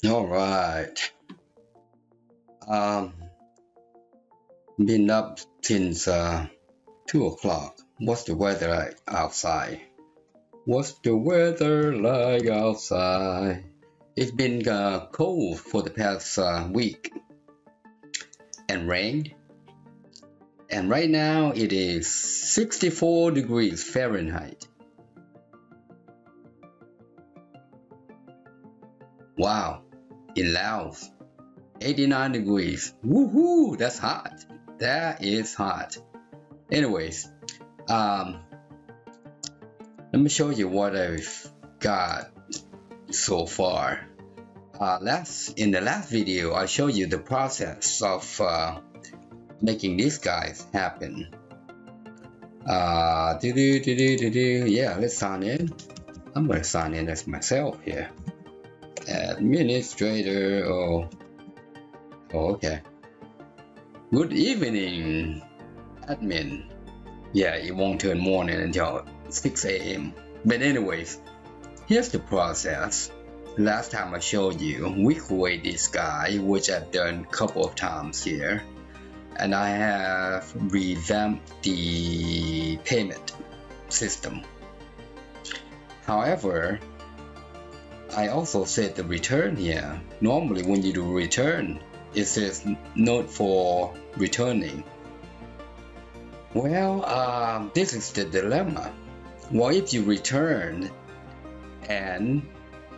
All right. Been up since 2 o'clock. What's the weather like outside? What's the weather like outside? It's been cold for the past week and rained. And right now it is 64 degrees Fahrenheit. Wow, in Laos, 89 degrees. Woohoo, that's hot. That is hot. Anyways, let me show you what I've got so far. In the last video, I showed you the process of making these guys happen. Yeah, let's sign in. I'm gonna sign in as myself here. Administrator. Oh, okay. Good evening, admin. Yeah, it won't turn morning until 6 a.m. But anyways, here's the process. Last time I showed you, we create this guy, which I've done a couple of times here. And I have revamped the payment system. However, I also set the return here. Normally when you do return, it says note for returning. Well, this is the dilemma. Well, if you return and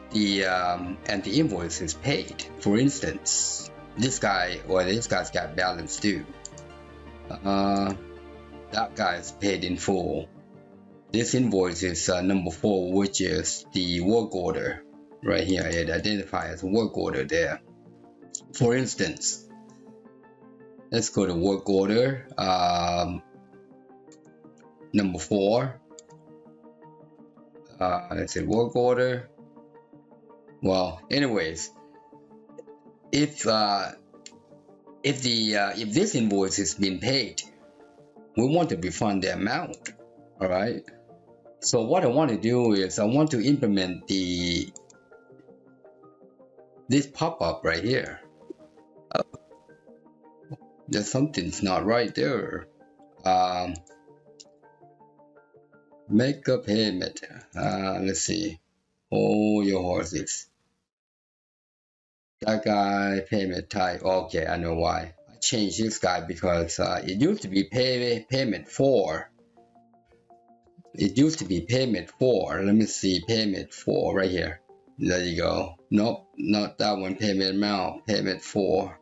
the invoice is paid, for instance, this guy's got balance due. That guy's paid in full. This invoice is number 4, which is the work order. Right here, it identifies as a work order there. For instance, let's go to work order number 4. Let's say work order. Well, anyways, if this invoice has been paid, we want to refund the amount. All right. So what I want to do is I want to implement this pop-up right here. There's something's not right there. Make a payment. Let's see. Hold your horses. That guy payment type. Okay, I know why. I changed this guy because it used to be payment for. It used to be payment for. Let me see, payment for right here. There you go. Nope, not that one. Payment amount. Payment for.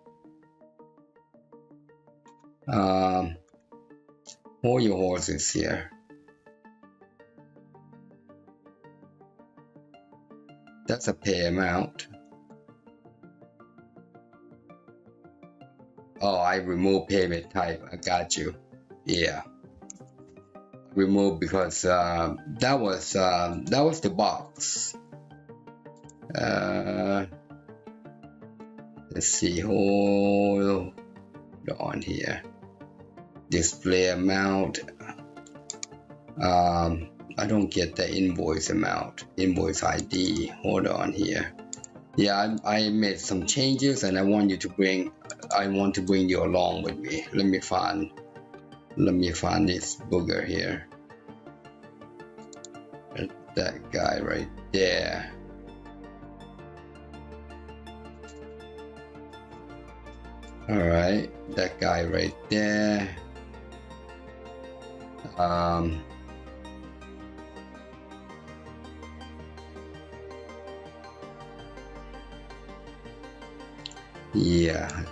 Hold your horses here. That's a pay amount. Oh, I removed payment type. I got you. Yeah. Remove because that was the box. Let's see. Hold on here. Display amount. I don't get the invoice amount. Invoice ID. Hold on here. Yeah, I made some changes, and I want to bring you along with me. Let me find this booger here. That guy right there. All right, that guy right there. Yeah,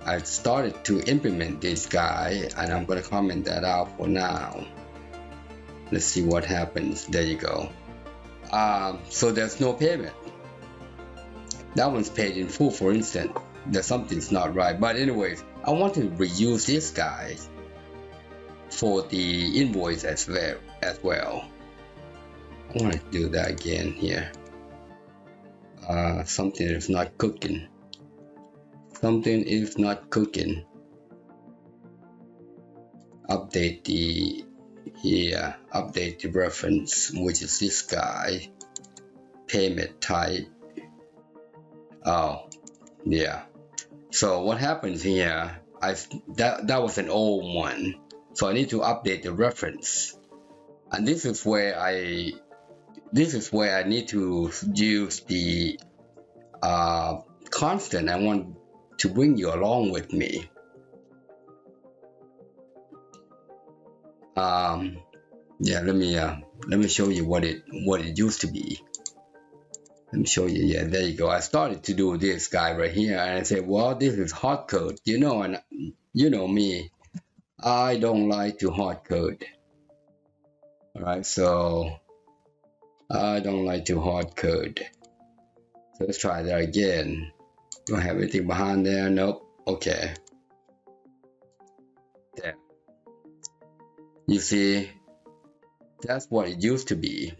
I started to implement this guy, and I'm gonna comment that out for now. Let's see what happens. There you go. So there's no payment. That one's paid in full, for instance. There's something's not right. But anyways, I want to reuse this guy for the invoice as well. I want to do that again here. Something is not cooking. Something is not cooking. Update the reference, which is this guy. Payment type. Oh, yeah. So what happens here? That was an old one, so I need to update the reference, and this is where I need to use the constant. I want to bring you along with me. Yeah, let me show you what it used to be. Let me show you. Yeah, there you go. I started to do this guy right here, and I said, well, this is hard code, and you know me, I don't like to hard code. All right, so I don't like to hard code. So let's try that again. Do I have anything behind there? Nope. Okay. There. You see, that's what it used to be.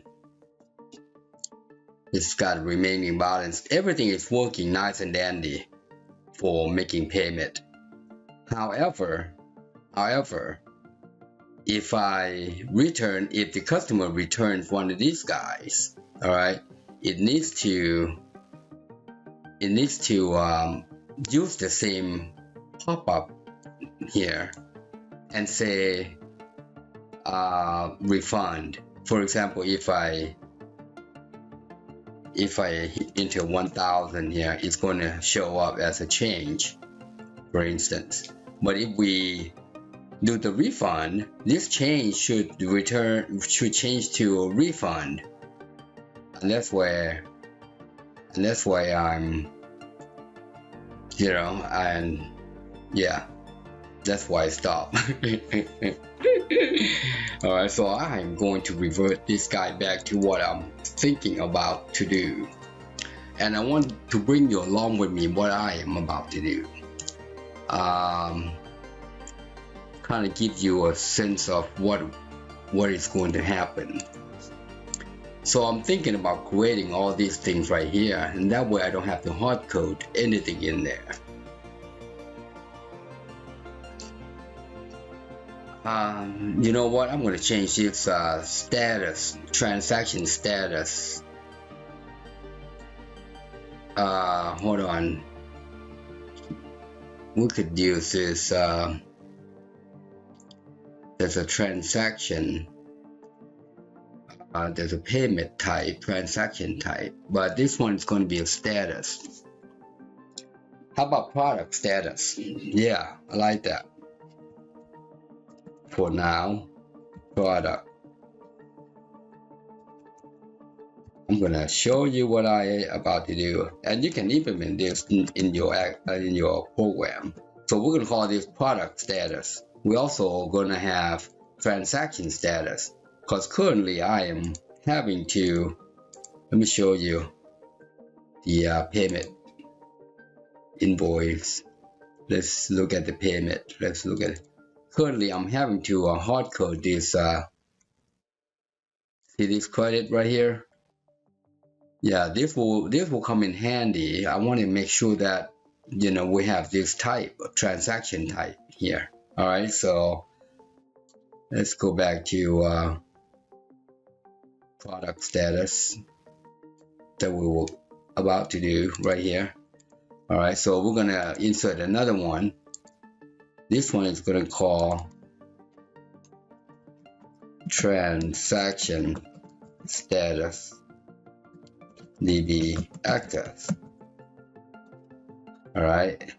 It's got remaining balance. Everything is working nice and dandy for making payment. However, if the customer returns one of these guys, all right, it needs to use the same pop-up here and say refund. For example, if I enter 1,000 here, it's going to show up as a change, for instance. But if we do the refund, this change should change to a refund, and that's why I'm, and yeah, that's why I stop. All right, so I'm going to revert this guy back to what I'm thinking about to do, and I want to bring you along with me what I am about to do. Kind of give you a sense of what is going to happen. So I'm thinking about creating all these things right here, and that way I don't have to hard code anything in there. You know what? I'm going to change this transaction status. Hold on. We could use this. There's a transaction. There's a payment type, transaction type, but this one is going to be a status. How about product status? Yeah, I like that. For now, product. I'm gonna show you what I am about to do, and you can implement this in your program. So we're gonna call this product status. We're also gonna have transaction status, because currently I am having to. Let me show you the payment invoice. Let's look at the payment. Let's look at it. Currently, I'm having to hard code this. See this credit right here? Yeah, this will come in handy. I want to make sure that we have this type of transaction type here. All right, so let's go back to product status that we were about to do right here. All right, so we're gonna insert another one. This one is going to call transaction status DB active. All right,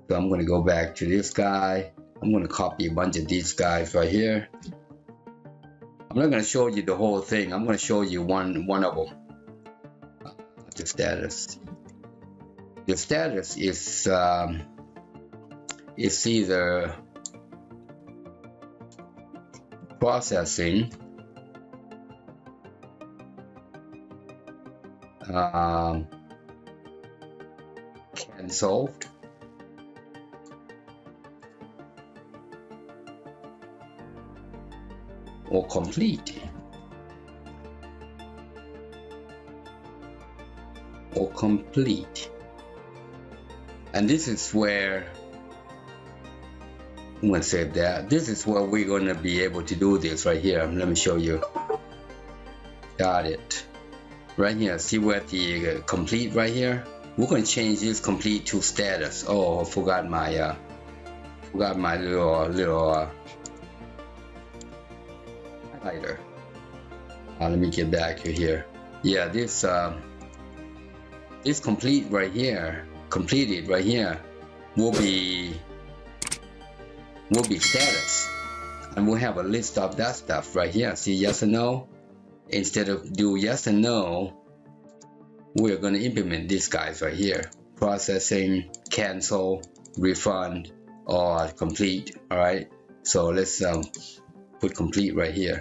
so I'm going to go back to this guy. I'm going to copy a bunch of these guys right here. I'm not going to show you the whole thing. I'm going to show you one of them. The status. The status is it's either processing, cancelled, or complete, and this is where I'm going to save that. This is where we're going to be able to do this right here. Let me show you. Got it. Right here. See where the complete right here? we're going to change this complete to status. Oh, I forgot my little highlighter. Let me get back to here. Yeah, this complete right here, completed right here, will be status, and we'll have a list of that stuff right here. See, yes or no. Instead of do yes and no, we're going to implement these guys right here: processing, cancel, refund, or complete. All right, so let's put complete right here.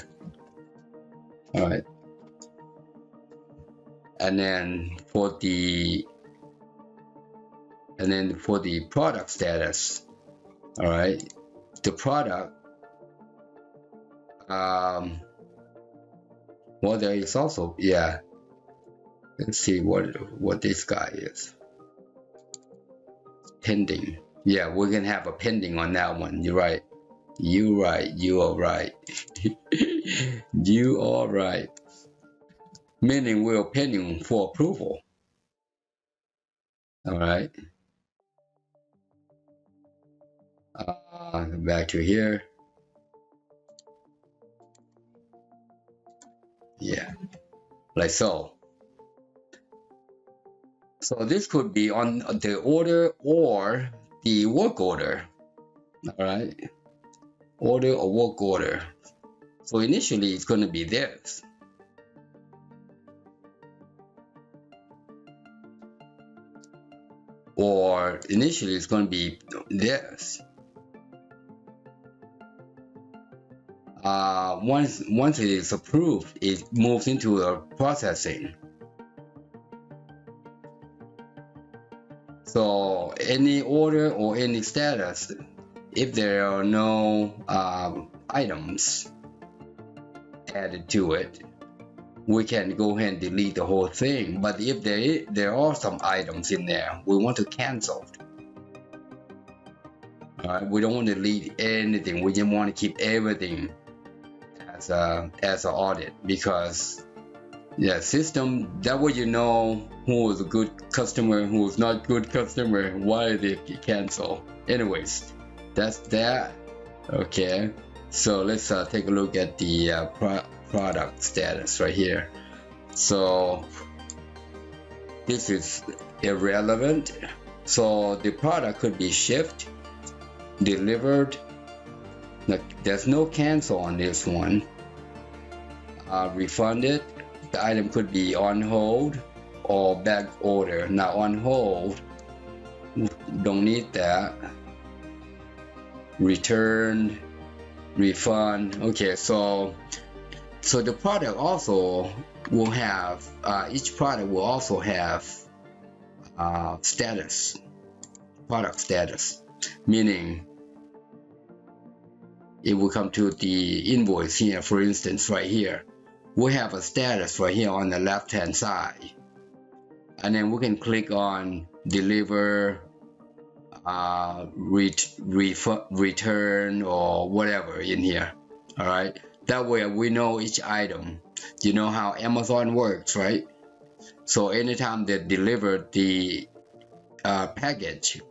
All right, and then for the product status, all right, the product, well, there is also, yeah, let's see what this guy is. Pending. Yeah, we're gonna have a pending on that one. You're right. You are right. You are right. Meaning we're pending for approval. All right. Back to here. Yeah, like so. So this could be on the order or the work order. All right, order or work order. So initially it's going to be this. Or initially it's going to be this. Once it is approved, it moves into a processing. So any order or any status, if there are no items added to it, we can go ahead and delete the whole thing. But if there are some items in there, we want to cancel. All right, we don't want to delete anything. We just want to keep everything as an audit, because yeah, system, that way you know who is a good customer, who is not good customer, why they cancel. Anyways, that's that. Okay, so let's take a look at the product status right here. So this is irrelevant. So the product could be shipped, delivered. There's no cancel on this one. Refunded. The item could be on hold or back order. Now on hold, don't need that. Returned, refund. Okay, so the product also will have, each product will also have status, product status, meaning it will come to the invoice here. For instance, right here, we have a status right here on the left hand side, and then we can click on deliver, return, or whatever in here. All right, that way we know each item. You know how Amazon works, right? So anytime they deliver the package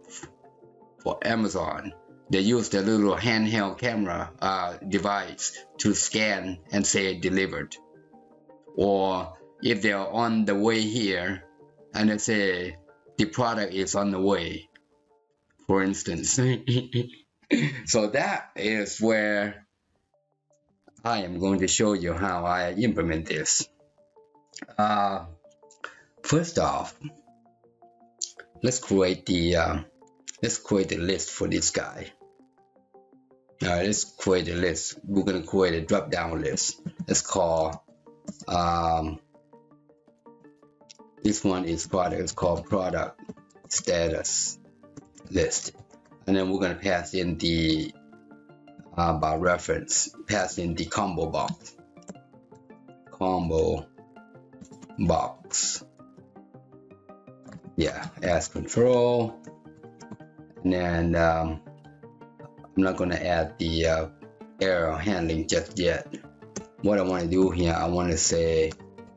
for Amazon, they use the little handheld camera device to scan and say delivered. Or if they are on the way here and they say the product is on the way, for instance. So that is where I am going to show you how I implement this. First off, let's create the list for this guy. All right, let's create a list. We're going to create a drop-down list. Let's call this one is product. It's called product status list, and then we're going to pass in the by reference, pass in the combo box. Yeah, as control, and then I'm not going to add the error handling just yet. What I want to do here, I want to say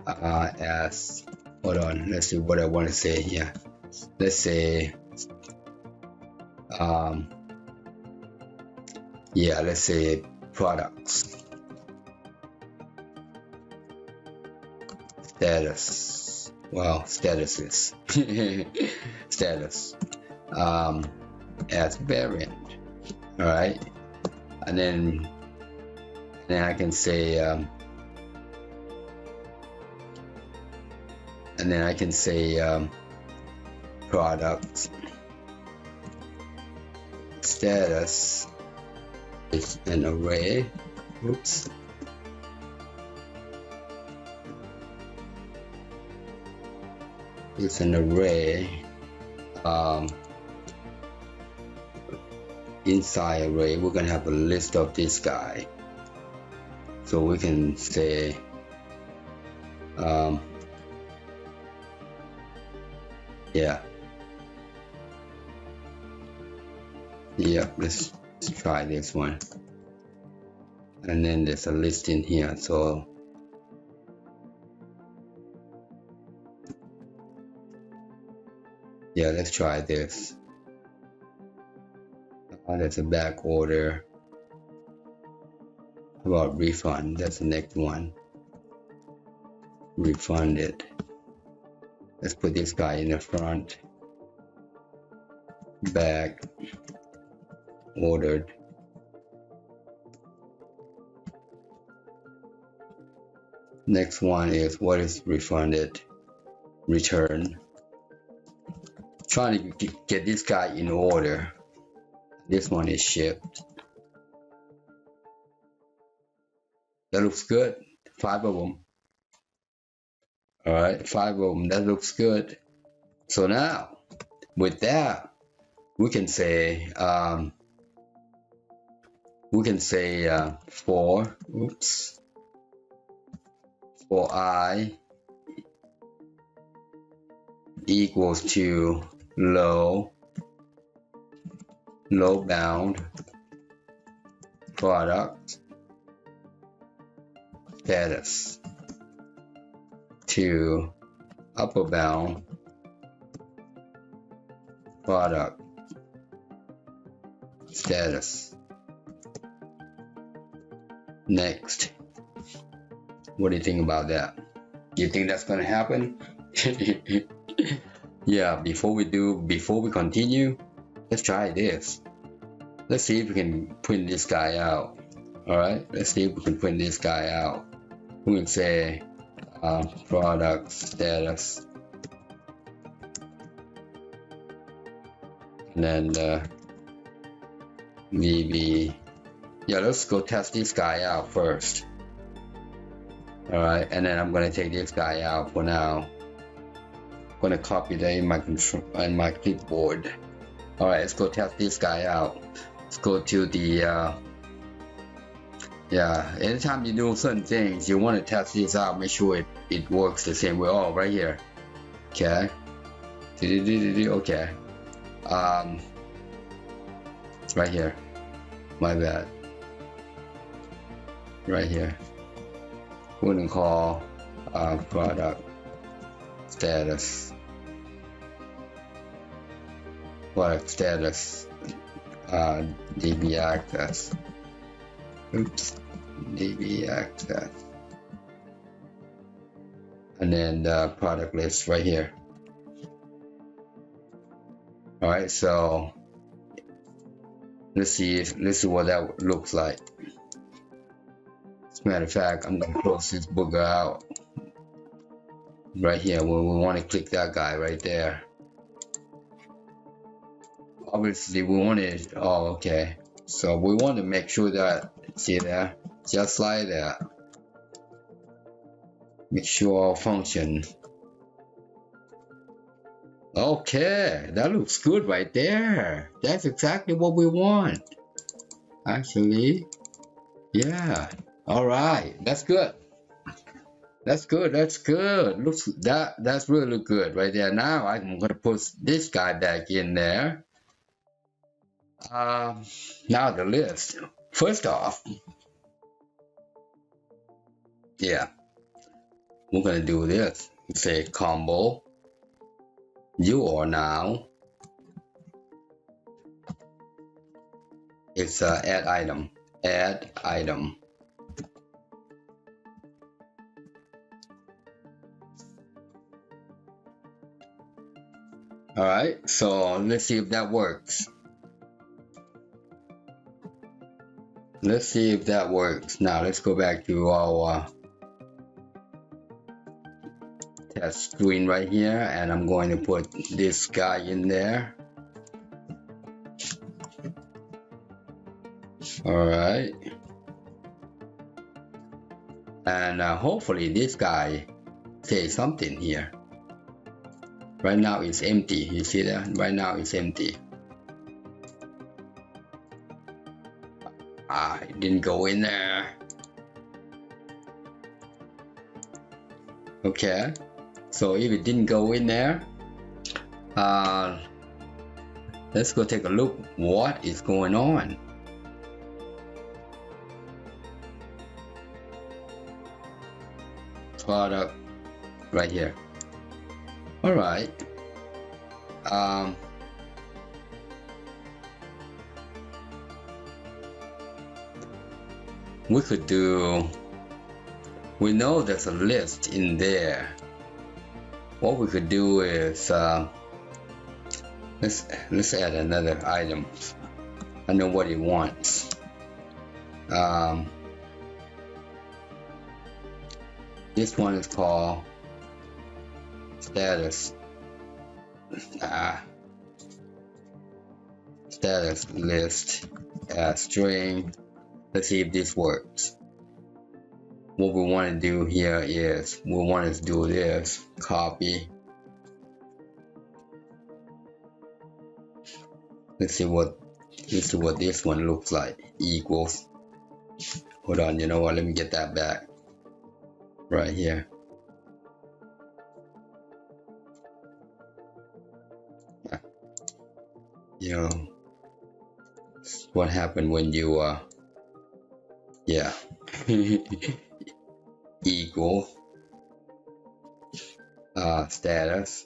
as, hold on, let's see what I want to say here. let's say let's say products status. Well, statuses status as variant. All right, and then I can say products status is an array. Oops. It's an array. Inside array, we're gonna have a list of this guy. So we can say let's try this one. And then there's a list in here, so let's try this. That's a back order. How about refund? That's the next one. Refunded. Let's put this guy in the front. Back ordered. Next one is what is refunded? Return. Trying to get this guy in order. This one is shipped. That looks good. 5 of them. Alright, 5 of them. That looks good. So now, with that, we can say for I equals to low bound product status to upper bound product status. Next, what do you think about that? You think that's gonna happen? Yeah, before we continue, let's try this. Let's see if we can print this guy out. Alright, let's see if we can print this guy out. We can say product status, and then VB. Let's go test this guy out first. Alright, and then I'm gonna take this guy out for now. I'm gonna copy that in my clipboard. Alright, let's go test this guy out. Let's go to the anytime you do certain things, you want to test this out, make sure it works the same way. Oh, right here. Okay. Okay. Right here. My bad. Right here. We're gonna call product status. Product status DB access. Oops, DB access. And then the product list right here. Alright, so let's see what that looks like. As a matter of fact, I'm gonna close this booger out right here when we want to click that guy right there. Obviously we want it. Oh, okay. So we want to make sure that, see there, just like that. Make sure all function. Okay, that looks good right there. That's exactly what we want. Actually, yeah. All right, that's good. That's good. Looks that's really good right there. Now I'm gonna put this guy back in there. Now the list. First off, we're gonna do this. Say combo you are now. It's add item. Add item. All right, so let's see if that works. Let's see if that works. Now let's go back to our test screen right here, and I'm going to put this guy in there. All right, and hopefully this guy says something here. Right now it's empty. You see that? Right now it's empty. It didn't go in there. Okay, so if it didn't go in there, let's go take a look what is going on. Product right here. All right. We could do. We know there's a list in there. What we could do is let's add another item. I know what it wants. This one is called status. Status list as string. Let's see if this works. What we want to do here is we want to do this. Copy. Let's see what this one looks like. Equals. Hold on. You know what? Let me get that back. Right here. You know what happened when you yeah. Equal status.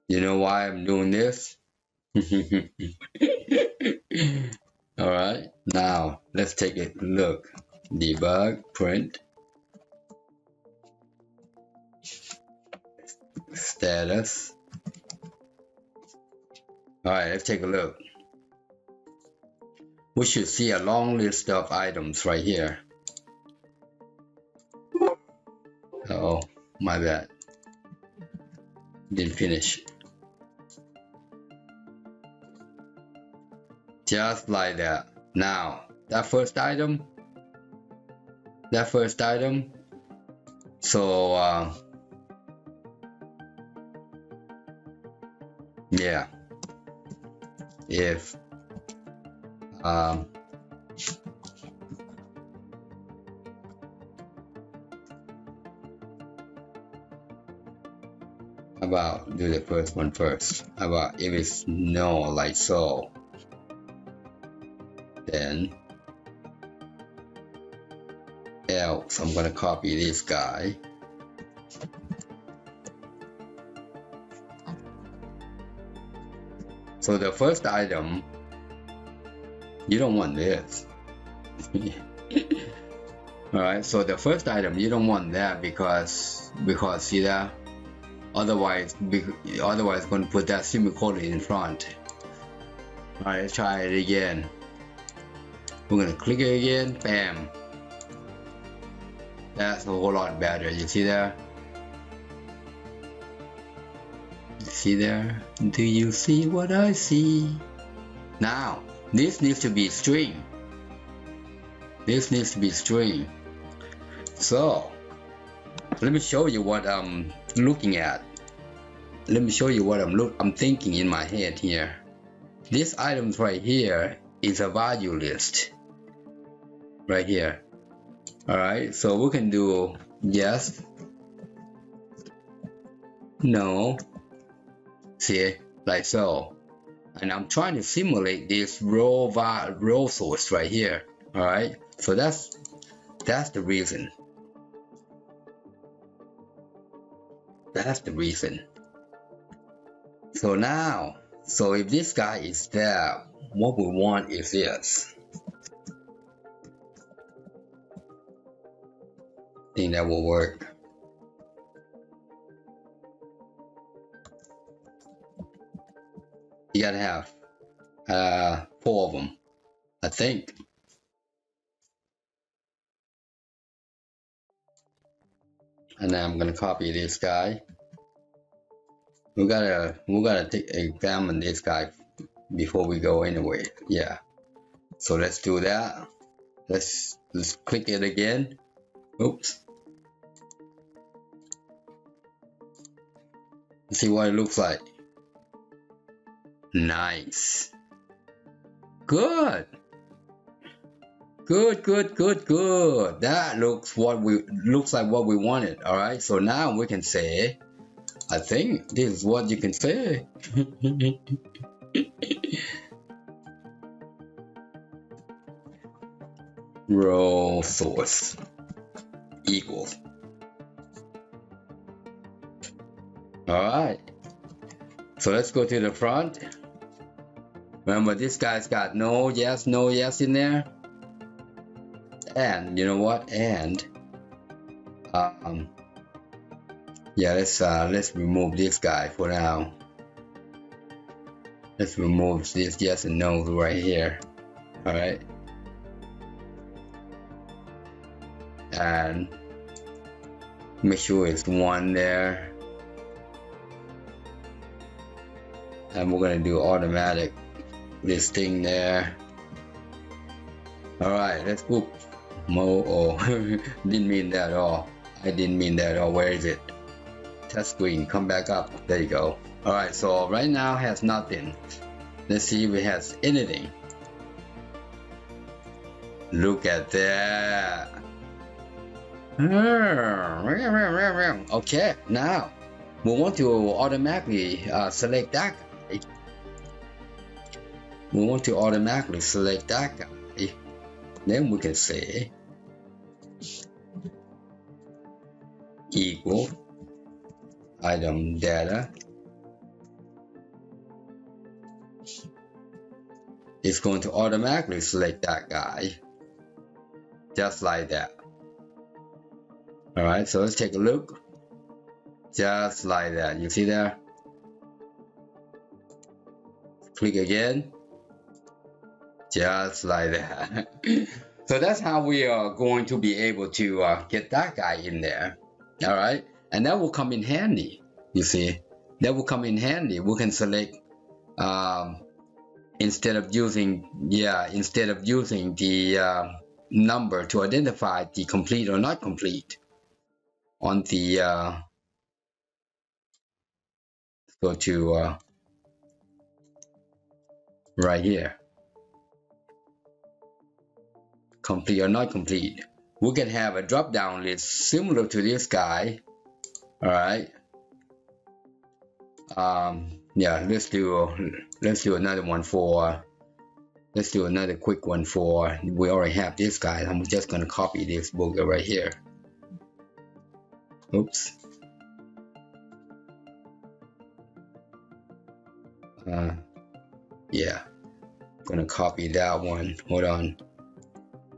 You know why I'm doing this? All right, now let's take a look. Debug, print, status. All right, let's take a look. We should see a long list of items right here. Oh, my bad. Didn't finish. Just like that. Now, that first item. So, yeah. If about do the first one first. About if it's no, like so, then else I'm gonna copy this guy. So the first item, you don't want this. Alright, so the first item you don't want that because see that? Otherwise going to put that semicolon in front. Alright, let's try it again. We're gonna click it again, bam. That's a whole lot better. You see there? See there? Do you see what I see? Now, this needs to be string. This needs to be string. So, let me show you what I'm looking at. Let me show you what I'm thinking in my head here. This items right here is a value list. Right here. Alright, so we can do yes, no, see, like so. And I'm trying to simulate this row source right here. Alright, so that's the reason. That's the reason. So now, so if this guy is there, what we want is this. I think that will work. You gotta have 4 of them, I think. And now I'm gonna copy this guy. We gotta examine this guy before we go anyway. Yeah. So let's do that. Let's click it again. Oops. Let's see what it looks like. Nice. Good. Good. That looks like what we wanted. All right. So now we can say, I think this is what you can say. Row source equals. All right. So let's go to the front. Remember, this guy's got no yes in there. And you know what? And yeah, let's remove this guy for now. Let's remove this yes and no right here. All right. And make sure it's 1 there. And we're gonna do automatic this thing there. All right, let's book Mo. Oh, didn't mean that at all. I didn't mean that at all. Where is it? Test screen, come back up. There you go. All right, so right now has nothing. Let's see if it has anything. Look at that. Okay, now we want to automatically select that guy. We want to automatically select that guy. Then we can say equal item data. It's going to automatically select that guy, just like that. All right, so let's take a look. Just like that. You see there? Click again. Just like that. So that's how we are going to be able to get that guy in there. All right, and that will come in handy. You see, that will come in handy. We can select instead of using the number to identify the complete or not complete on the go to right here, complete or not complete. We can have a drop down list similar to this guy. All right. Yeah, let's do another one for let's do another quick one for, we already have this guy. I'm just gonna copy this booger right here. Oops. Yeah, gonna copy that one. Hold on.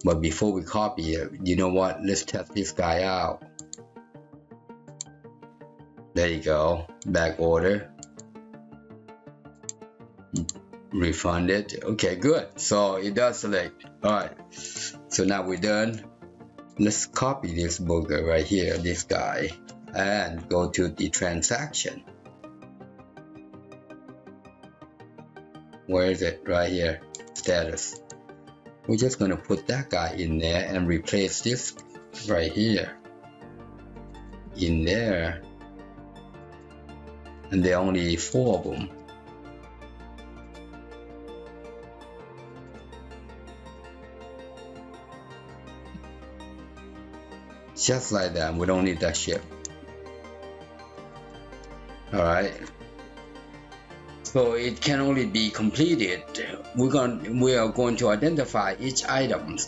But before we copy it, you know what? Let's test this guy out. There you go. Back order. Refund it. Okay, good. So it does select. Alright. So now we're done. Let's copy this booger right here, this guy, and go to the transaction. Where is it? Right here. Status. We're just gonna put that guy in there and replace this right here in there. And there are only 4 of them. Just like that. We don't need that shit. Alright. So it can only be completed. We are going to identify each item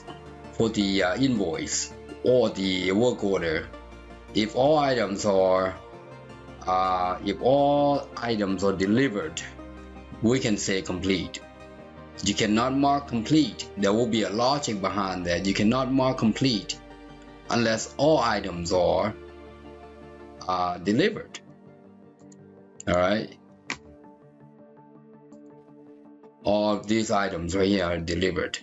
for the invoice or the work order. If all items are if all items are delivered, we can say complete. You cannot mark complete. There will be a logic behind that. You cannot mark complete unless all items are delivered. All right. All of these items right here are delivered.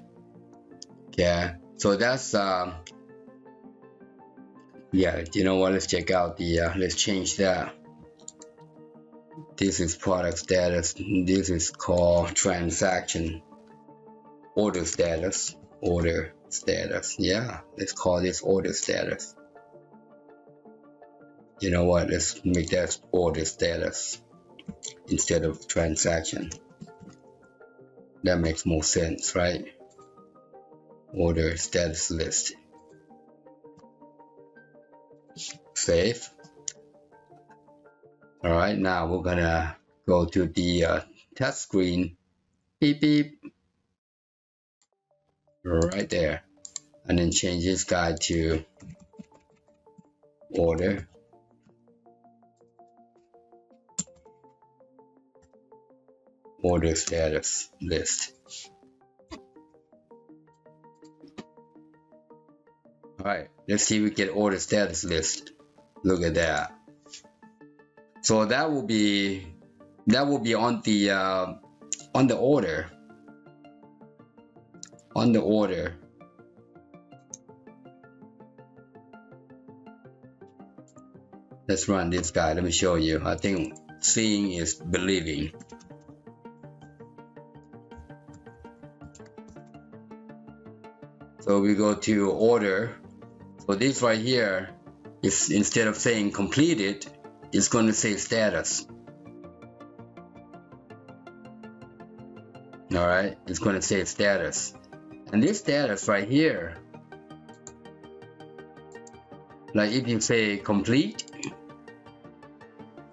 Okay. So that's yeah. You know what? Let's check out the. Let's change that. This is product status. This is called transaction order status. Order status. Yeah, let's call this order status. You know what? Let's make that order status instead of transaction. That makes more sense, right? Order status list. Save. All right, now we're gonna go to the test screen. Beep beep. Right there, and then change this guy to order. Order status list. All right, let's see if we get order status list. Look at that. So that will be on the order. On the order. Let's run this guy. Let me show you. I think seeing is believing. So we go to order. So this right here is, instead of saying completed, it's going to say status. All right, it's going to say status. And this status right here, like if you say complete,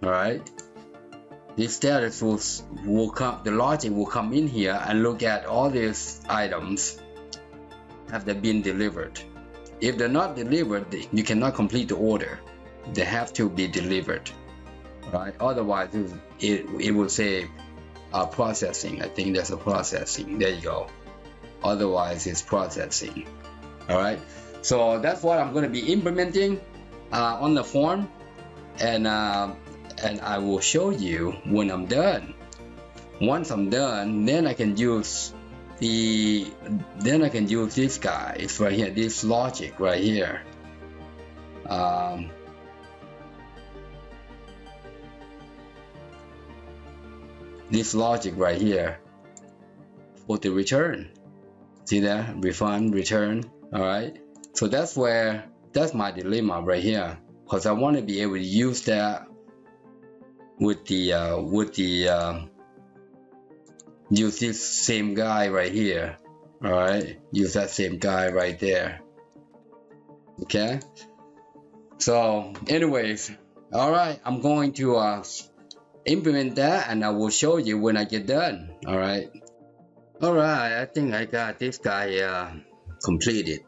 all right, this status will come, the logic will come in here and look at all these items. Have they been delivered? If they're not delivered, you cannot complete the order. They have to be delivered, right? Otherwise, it will say processing. I think there's a processing. There you go. Otherwise, it's processing. All right. So that's what I'm going to be implementing on the form, and I will show you when I'm done. Once I'm done, then I can use this guy. It's right here. This logic right here. This logic right here for the return. See that? Refund, return. All right. So that's my dilemma right here, because I want to be able to use that with use this same guy right here. All right. Use that same guy right there. Okay. So anyways, all right. I'm going to implement that, and I will show you when I get done. All right. All right, I think I got this guy completed.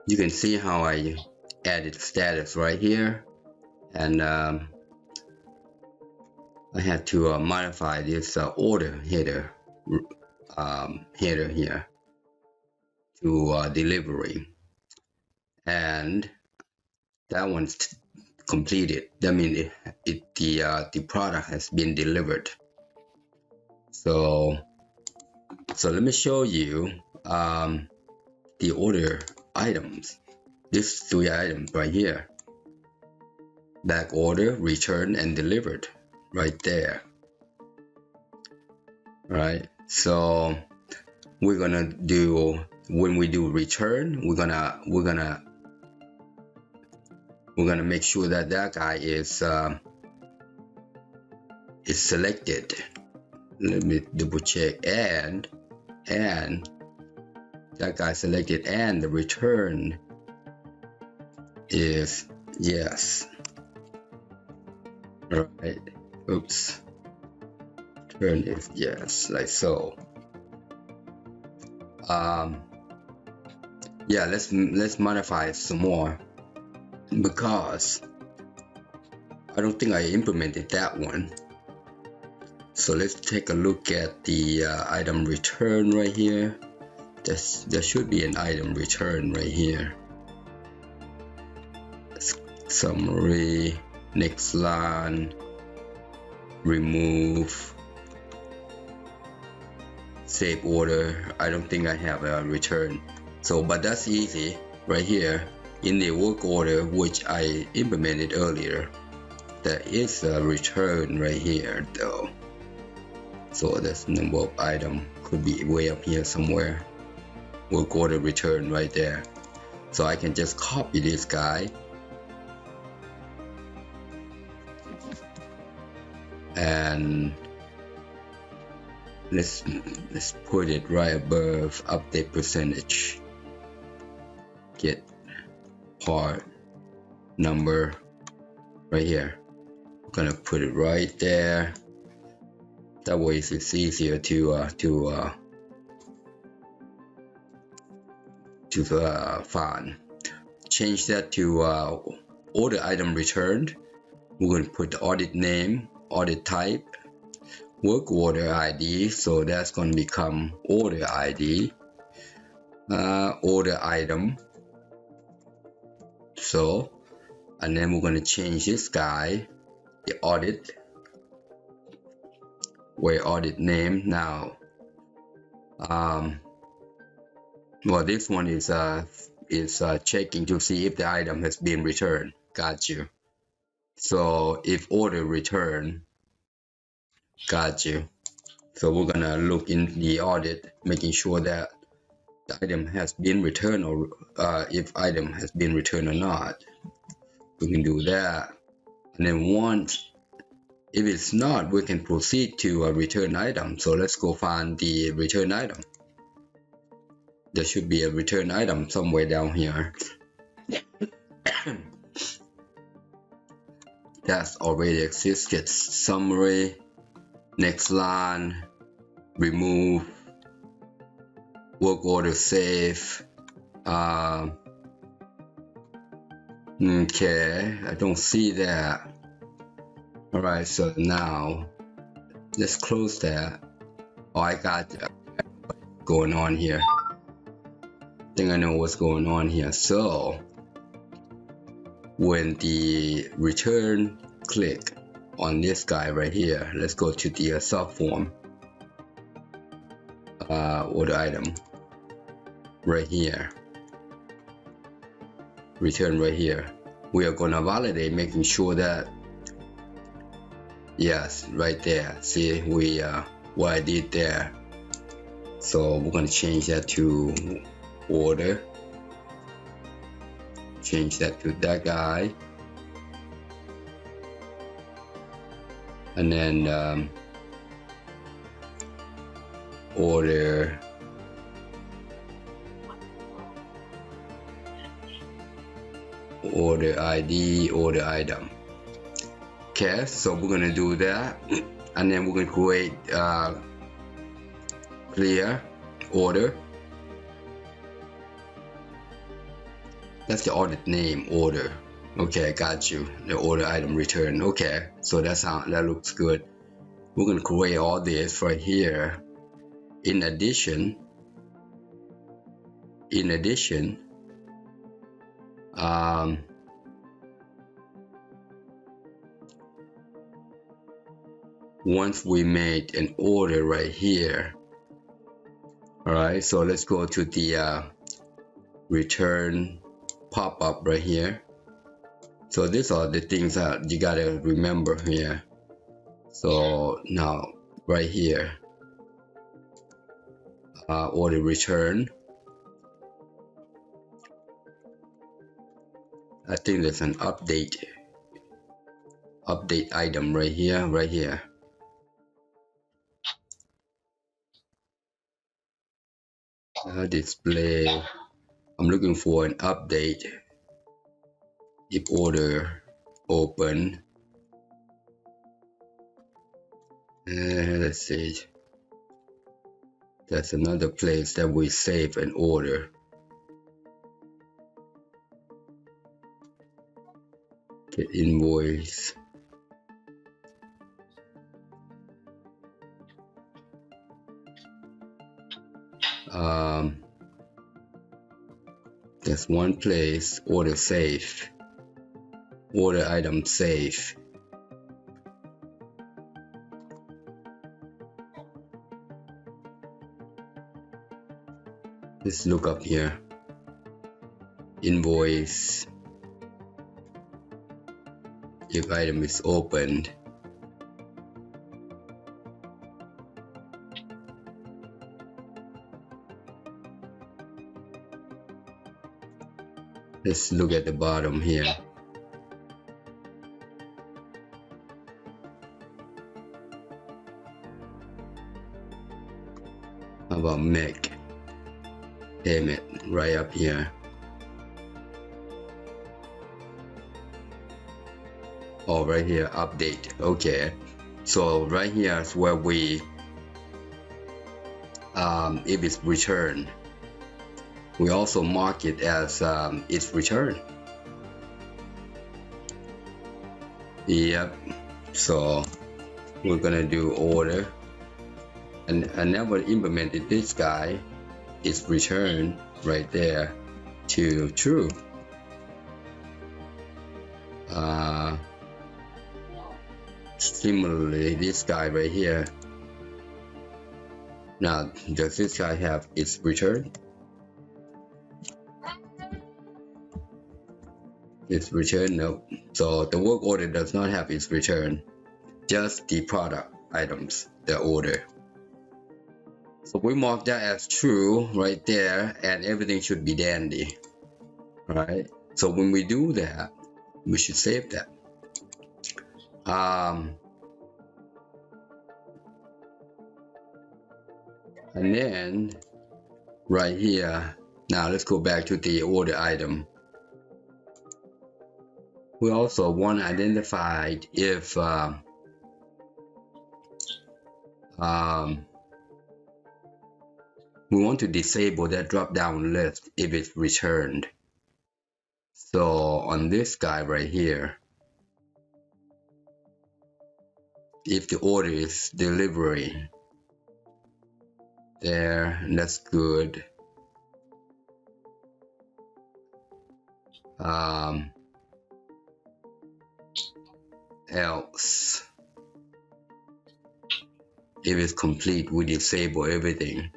You can see how I added status right here, and I had to modify this order header here to delivery, and that one's completed. That means the product has been delivered. So let me show you the order items. These 3 items right here: back order, return, and delivered, right there. Right. So we're gonna do, when we do return, we're gonna make sure that guy is selected. Let me double check, and that guy selected, and the return is yes. All right. Oops. Return is yes, like so. Yeah, let's modify it some more, because I don't think I implemented that one. So let's take a look at the item return right here. There should be an item return right here. Summary, next line, remove, save order. I don't think I have a return. So, but that's easy right here in the work order which I implemented earlier. There is a return right here though. So that's number of item, could be way up here somewhere. Work order return right there. So I can just copy this guy and let's put it right above update percentage. Get part number right here. I'm gonna put it right there. That way it's easier to find. Change that to order item returned. We're going to put the audit name, audit type, work order ID, so that's going to become order ID, order item. So, and then we're going to change this guy, the audit, where audit name now. Well, this one is checking to see if the item has been returned. Got you. So if order return, got you. So we're gonna look in the audit, making sure that the item has been returned, or if item has been returned or not. We can do that, and then once if it's not, we can proceed to a return item. So let's go find the return item. There should be a return item somewhere down here. That's already exists. Get summary, next line, remove, work order save. Okay, I don't see that. Alright, so now let's close that. Oh, I got going on here. I think I know what's going on here. So when the return click on this guy right here, let's go to the subform order item right here, return right here. We are gonna validate, making sure that yes, right there. See, we what I did there. So we're gonna change that to order, change that to that guy, and then order ID, order item. Okay, so we're gonna do that, and then we're gonna create clear order. That's the audit name, order. Okay, got you. The order item return. Okay, so that's how that looks good. We're gonna create all this right here. In addition, once we made an order right here, all right, so let's go to the return pop-up right here. So these are the things that you gotta remember here. So now right here, order return. I think there's an update item right here. Display. I'm looking for an update. If order open, let's see. That's another place that we save an order. Get invoice. just one place, order safe, order item safe. Let's look up here, invoice, if item is opened. Let's look at the bottom here. How about make payment right up here? Oh, right here, update. Okay, so right here is where we if it's returned, we also mark it as it's returned. Yep, so we're gonna do order, and I never implemented this guy. It's returned right there to true. Similarly, this guy right here. Now, does this guy have its return? Its return? No. So the work order does not have its return, just the product items, the order. So we mark that as true right there, and everything should be dandy. Right? So when we do that, we should save that. And then right here, now let's go back to the order item. We also want to identify if we want to disable that drop down list if it's returned. So on this guy right here, if the order is delivery, there, that's good. Else, if it's complete, we disable everything.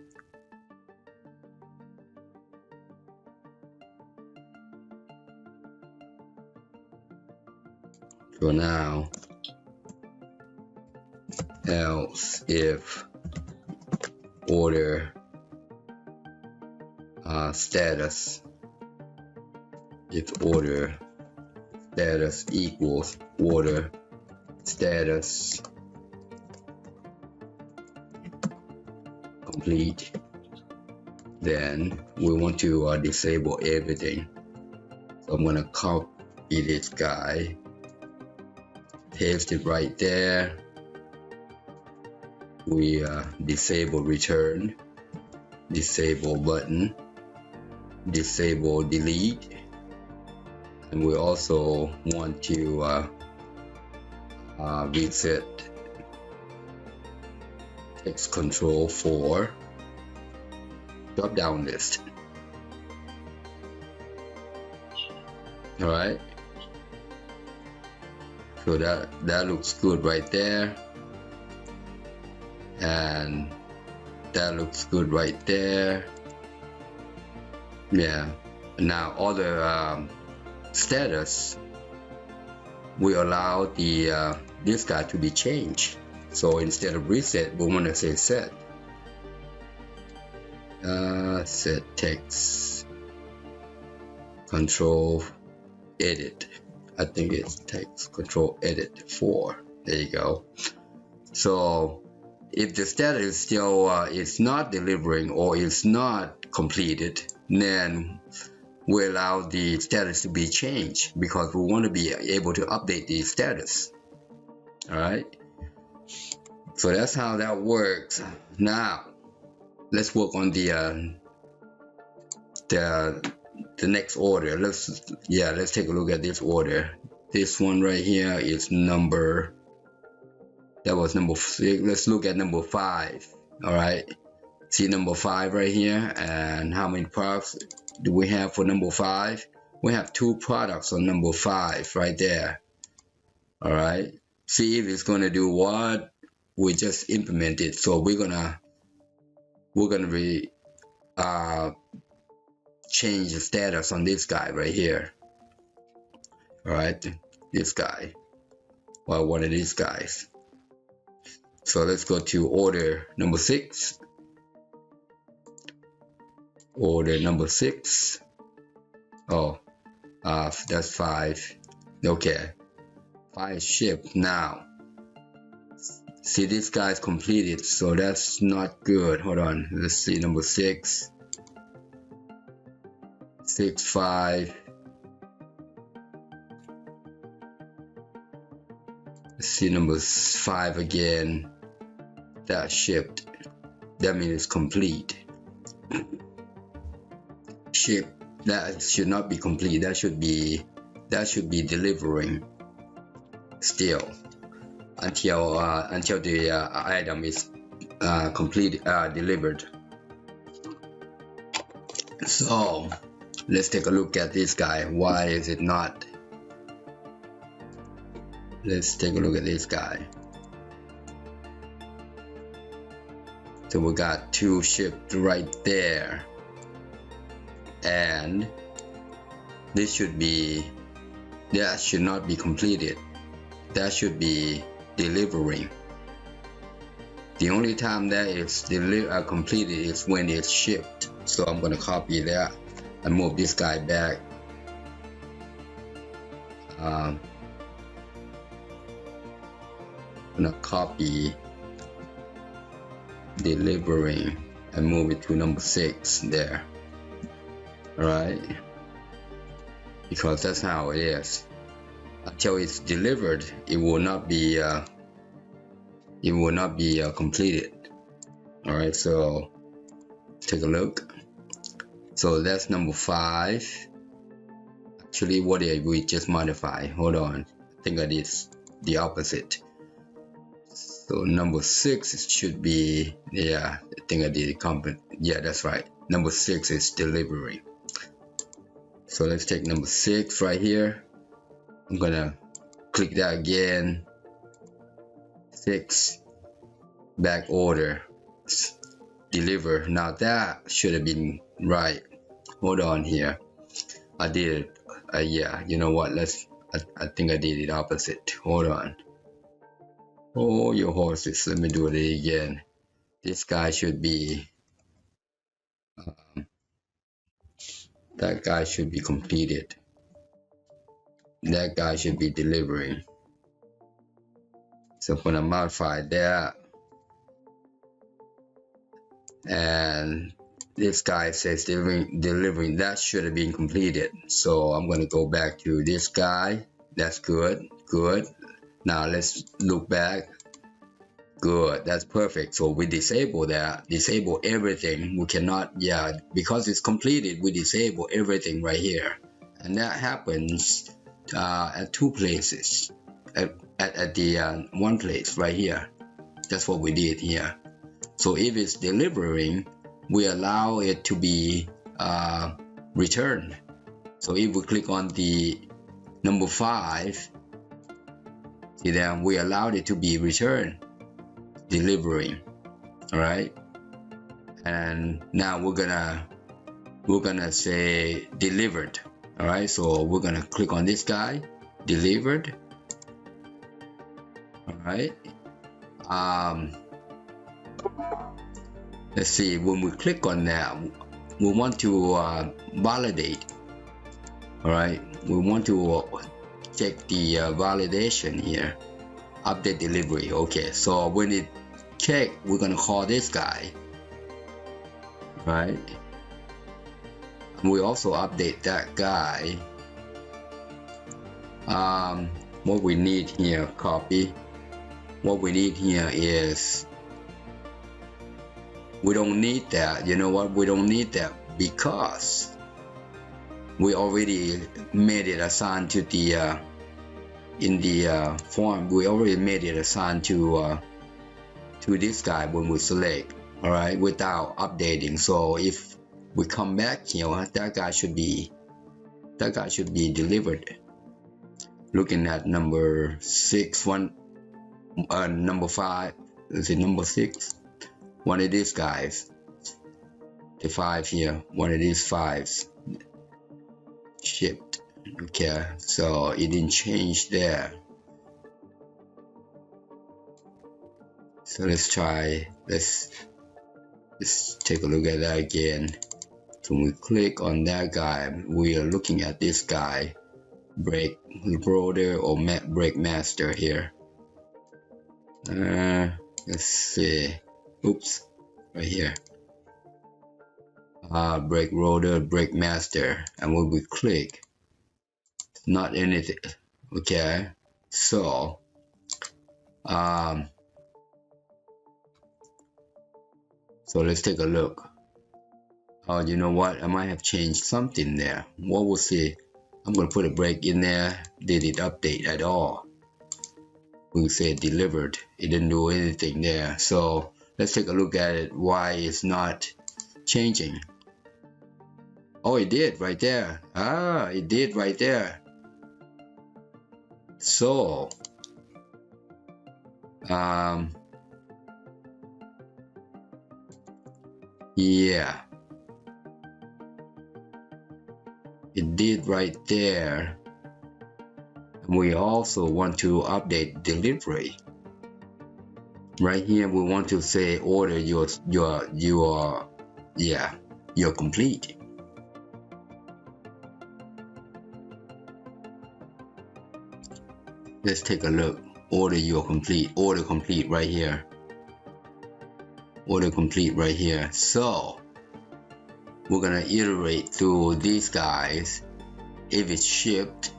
So now, else if order status, if order status equals order status complete, then we want to disable everything. So I'm gonna copy this guy, paste it right there. We disable return, disable button, disable delete, and we also want to reset text control for drop down list. All right, so that looks good right there. And that looks good right there. Yeah. Now other status, we allow the this guy to be changed. So instead of reset, we want to say set. Set text control edit. I think it's text control edit 4. There you go. So if the status is still it's not delivering or it's not completed, then we allow the status to be changed because we want to be able to update the status. All right. So that's how that works. Now let's work on the next order. Let's take a look at this order. This one right here is number. That was number 6. Let's look at number 5. All right. See number 5 right here, and how many products do we have for number 5? We have 2 products on number 5 right there. All right, see if it's gonna do what we just implemented. So we're gonna change the status on this guy right here. All right, this guy, well, one of these guys. So let's go to order number 6. Order number 6. Oh, that's 5. Okay, 5 shipped now. See, this guy's completed, so that's not good. Hold on, let's see number 6. 6, 5. Let's see number 5 again. That shipped. That means it's complete. Ship. That should not be complete. That should be delivering still until the item is delivered. So let's take a look at this guy. Why is it not? Let's take a look at this guy. So we got 2 shipped right there, and this should be, that should not be completed. That should be delivering. The only time that is completed is when it's shipped. So I'm going to copy that and move this guy back. I'm going to copy delivering and move it to number 6 there. Alright, because that's how it is. Until it's delivered, it will not be completed. Alright, so take a look. So that's number 5. Actually, what did we just modify? Hold on, I think I did the opposite. So number 6 should be, yeah, I think I did it. Yeah, that's right. Number 6 is delivery. So let's take number 6 right here. I'm gonna click that again. 6, back order, deliver. Now that should have been right. Hold on here. I did it. Yeah, you know what? I think I did it opposite. Hold on. Oh, your horses. Let me do it again. This guy should be. That guy should be completed. That guy should be delivering. So I'm gonna modify that. And this guy says delivering. That should have been completed. So I'm gonna go back to this guy. That's good. Good. Now let's look back. Good, that's perfect. So we disable that, disable everything. We cannot, yeah, because it's completed, we disable everything right here. And that happens at 2 places. At the one place right here. That's what we did here. So if it's delivering, we allow it to be returned. So if we click on the number 5, see, then we allowed it to be returned, delivering. All right, and now we're gonna say delivered. All right, so we're gonna click on this guy, delivered. All right, let's see, when we click on that, we want to validate. All right, we want to check the validation here, update delivery. Okay, so when it check, we're gonna call this guy, right? And we also update that guy. What we need here, copy. What we need here is, we don't need that. You know what? We don't need that because we already made it assigned to the in the form. We already made it assigned to this guy when we select. all right, without updating. So if we come back here, that guy should be delivered. Looking at number 6, number 5, is it number 6? One of these guys, the 5 here, one of these 5s shipped. Okay, so it didn't change there. So let's take a look at that again. So we click on that guy, we are looking at this guy, brake loader or brake master here. Let's see, oops, right here, brake rotor, brake master, and when we click, not anything. Okay, so so let's take a look. Oh, you know what, I might have changed something there. What we'll see, I'm gonna put a break in there. Did it update at all? We say delivered, it didn't do anything there. So let's take a look at it, why it's not changing. Oh, it did right there. It did right there. So yeah, it did right there. We also want to update delivery. Right here we want to say order you're complete. Let's take a look. Order you're complete. Order complete right here. Order complete right here. So we're gonna iterate through these guys. If it's shipped,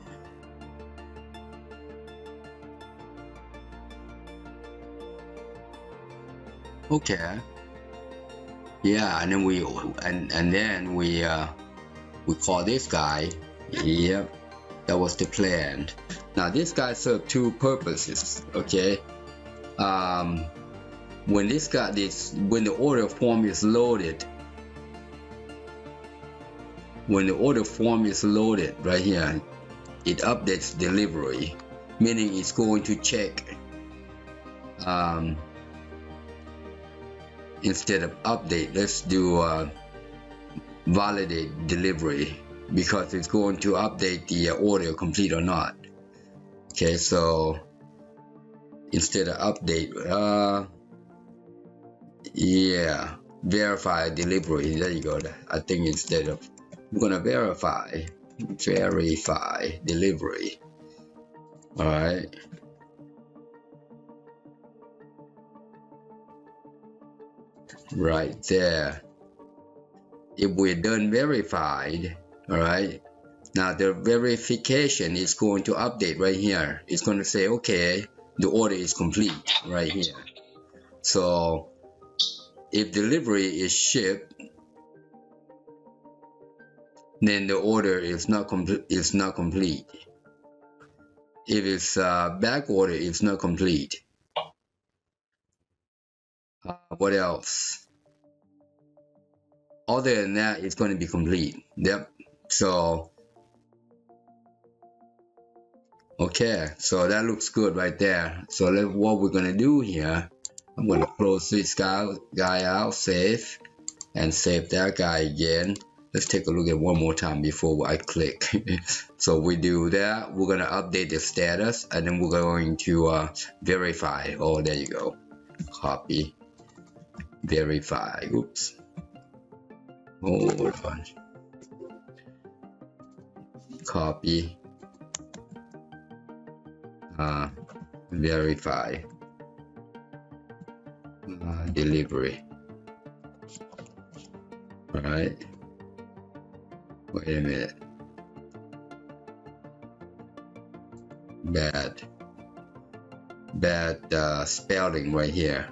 okay, yeah, and then we call this guy. Yep, that was the plan. Now this guy served two purposes. Okay, when the order form is loaded, right here, it updates delivery, meaning it's going to check instead of update, let's do validate delivery, because it's going to update the order complete or not. Okay, so instead of update, yeah, verify delivery. There you go. I think instead of, I'm gonna verify delivery. All right. Right there. If we're done verified, all right, now the verification is going to update right here. It's going to say, okay, the order is complete right here. So if delivery is shipped, then the order is not complete. If it's back order, it's not complete. What else? Other than that, it's going to be complete. Yep. So okay, so that looks good right there. So what we're going to do here, I'm going to close this guy out, save, and save that guy again. Let's take a look at one more time before I click. So we do that. We're going to update the status, and then we're going to verify. Oh, there you go. Copy. Verify. Oops. Hold on. Copy. Verify. Delivery. All right. Wait a minute. Bad spelling right here.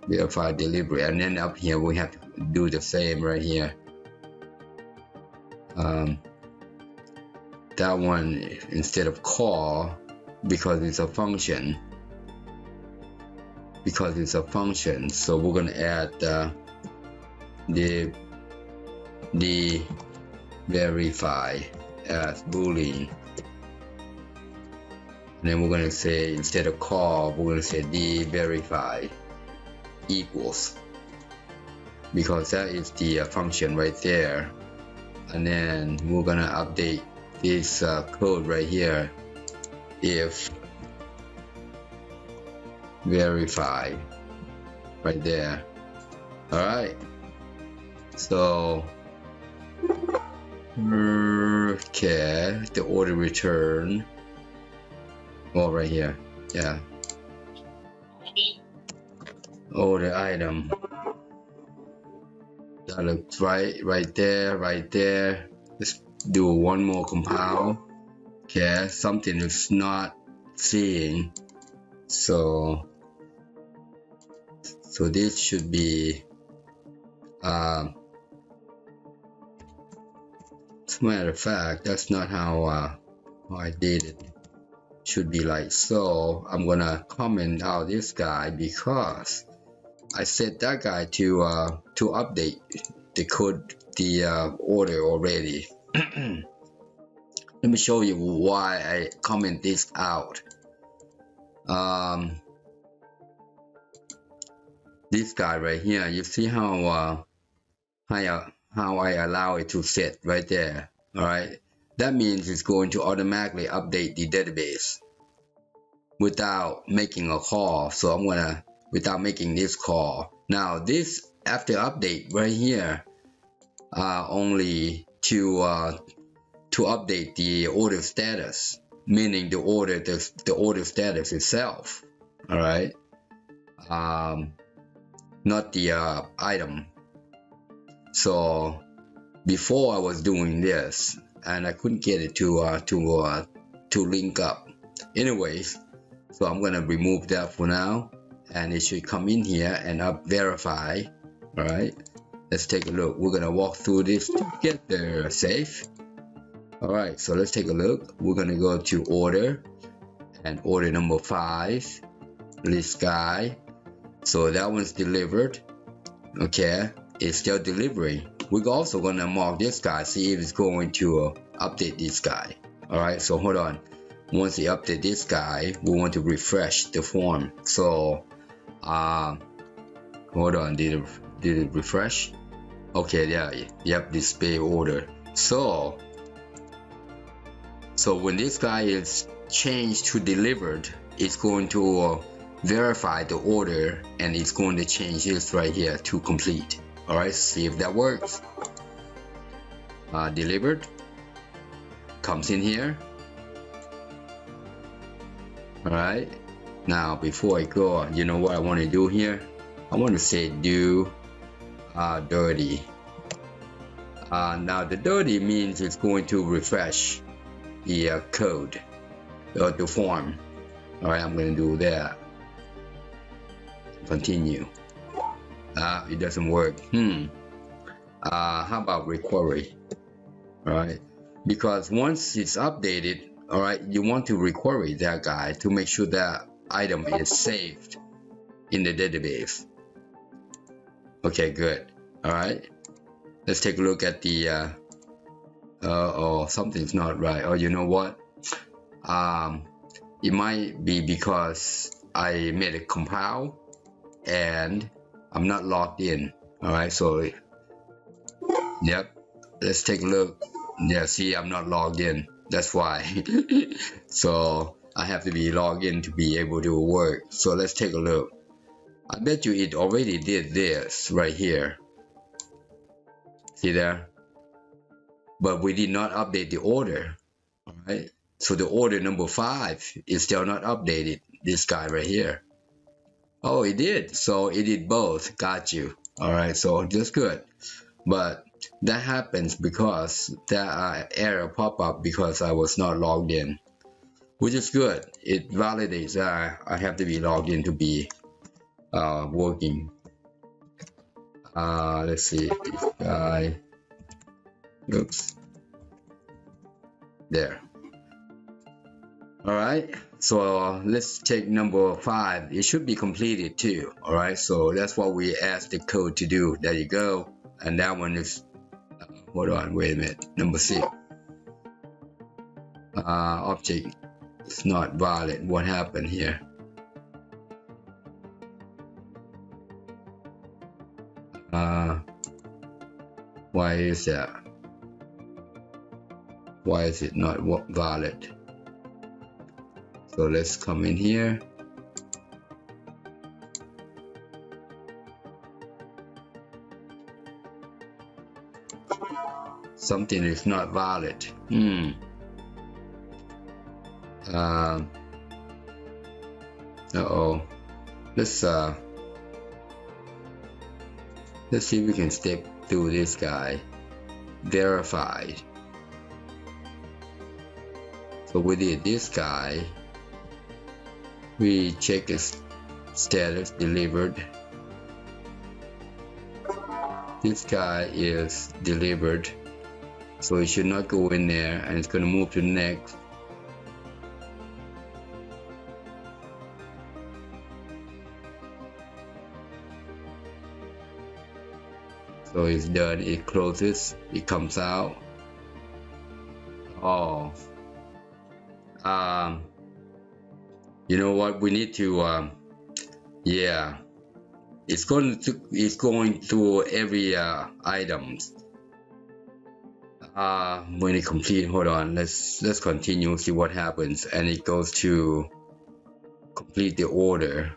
Verify delivery, and then up here we have to do the same right here. That one, instead of call, because it's a function. So we're gonna add the verify as boolean. And then we're going to say, instead of call, we're going to say the verify equals, because that is the function right there. And then we're going to update this code right here, if verify right there. All right, so okay, the order return, oh, right here, yeah, order item, that looks right there. Let's do one more compile. Okay, something is not seeing, so this should be as a matter of fact, that's not how I did it. Should be like so. I'm gonna comment out this guy because I set that guy to update the code, the order already. Let me show you why I comment this out. This guy right here, you see how I allow it to set right there. All right, that means it's going to automatically update the database without making a call. So I'm gonna, without making this call. Now this, after update right here, only to update the order status, meaning the order status itself. All right, not the item. So before I was doing this and I couldn't get it to link up. Anyways, so I'm gonna remove that for now, and it should come in here and verify. All right, let's take a look. We're gonna walk through this together. Safe. All right, so let's take a look. We're gonna go to order, and order number 5, this guy. So that one's delivered. Okay, it's still delivering. We're also gonna mark this guy, see if it's going to update this guy. All right, so hold on. Once you update this guy, we want to refresh the form. So hold on, did it refresh? Okay, yeah, yep, display order. So when this guy is changed to delivered, it's going to verify the order, and it's going to change this right here to complete. All right, see if that works. Delivered comes in here. All right, now before I go, you know what I want to do here? I want to say do dirty. Now the dirty means it's going to refresh the code or the form. All right, I'm going to do that. Continue. It doesn't work. How about requery? All right, because once it's updated, all right, you want to requery that guy to make sure that item is saved in the database. Okay, good. All right, let's take a look at the oh, something's not right. Oh, you know what? It might be because I made a compile and I'm not logged in. All right, so yep, let's take a look. Yeah, see, I'm not logged in. That's why. So I have to be logged in to be able to work. So let's take a look. I bet you it already did this right here. See there? But we did not update the order. All right, so the order number 5 is still not updated. This guy right here. Oh, it did. So it did both. Got you. All right, so that's good. But that happens because that error pop up because I was not logged in, which is good. It validates that I have to be logged in to be working. Let's see, this guy. Oops. There. All right, so let's take number 5. It should be completed too. All right, so that's what we asked the code to do. There you go. and that one is hold on, wait a minute, number 6. Object is not valid. What happened here? Why is that? Why is it not valid? So let's come in here. Something is not valid. Uh-oh. Let's see if we can step through this guy. Verified. So we did this guy. We check his status delivered. This guy is delivered, so it should not go in there, and it's going to move to the next. So it's done, it closes, it comes out. Oh, you know what, we need to yeah, it's going through every items. When it complete, hold on, let's continue, see what happens. And it goes to complete the order.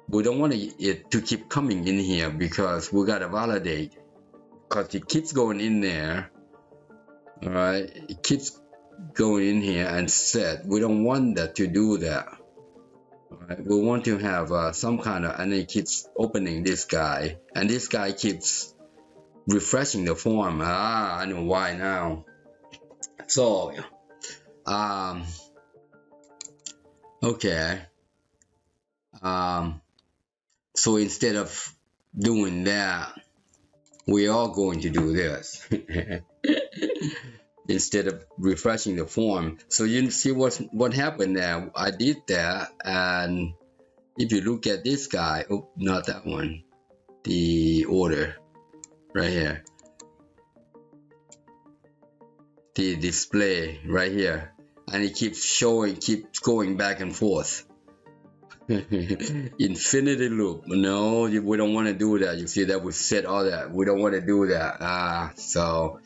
We don't want it to keep coming in here because we gotta validate, because it keeps going in there. All right, it keeps going in here and set. We don't want that to do that. All right, we want to have some kind of, and it keeps opening this guy, and this guy keeps refreshing the form. I know why now. So okay, so instead of doing that, we are going to do this. Instead of refreshing the form. So you see what happened there. I did that, and if you look at this guy, oh, not that one, the order right here, the display right here, and it keeps going back and forth. Infinity loop. No, we don't want to do that. You see that we set all that. We don't want to do that. So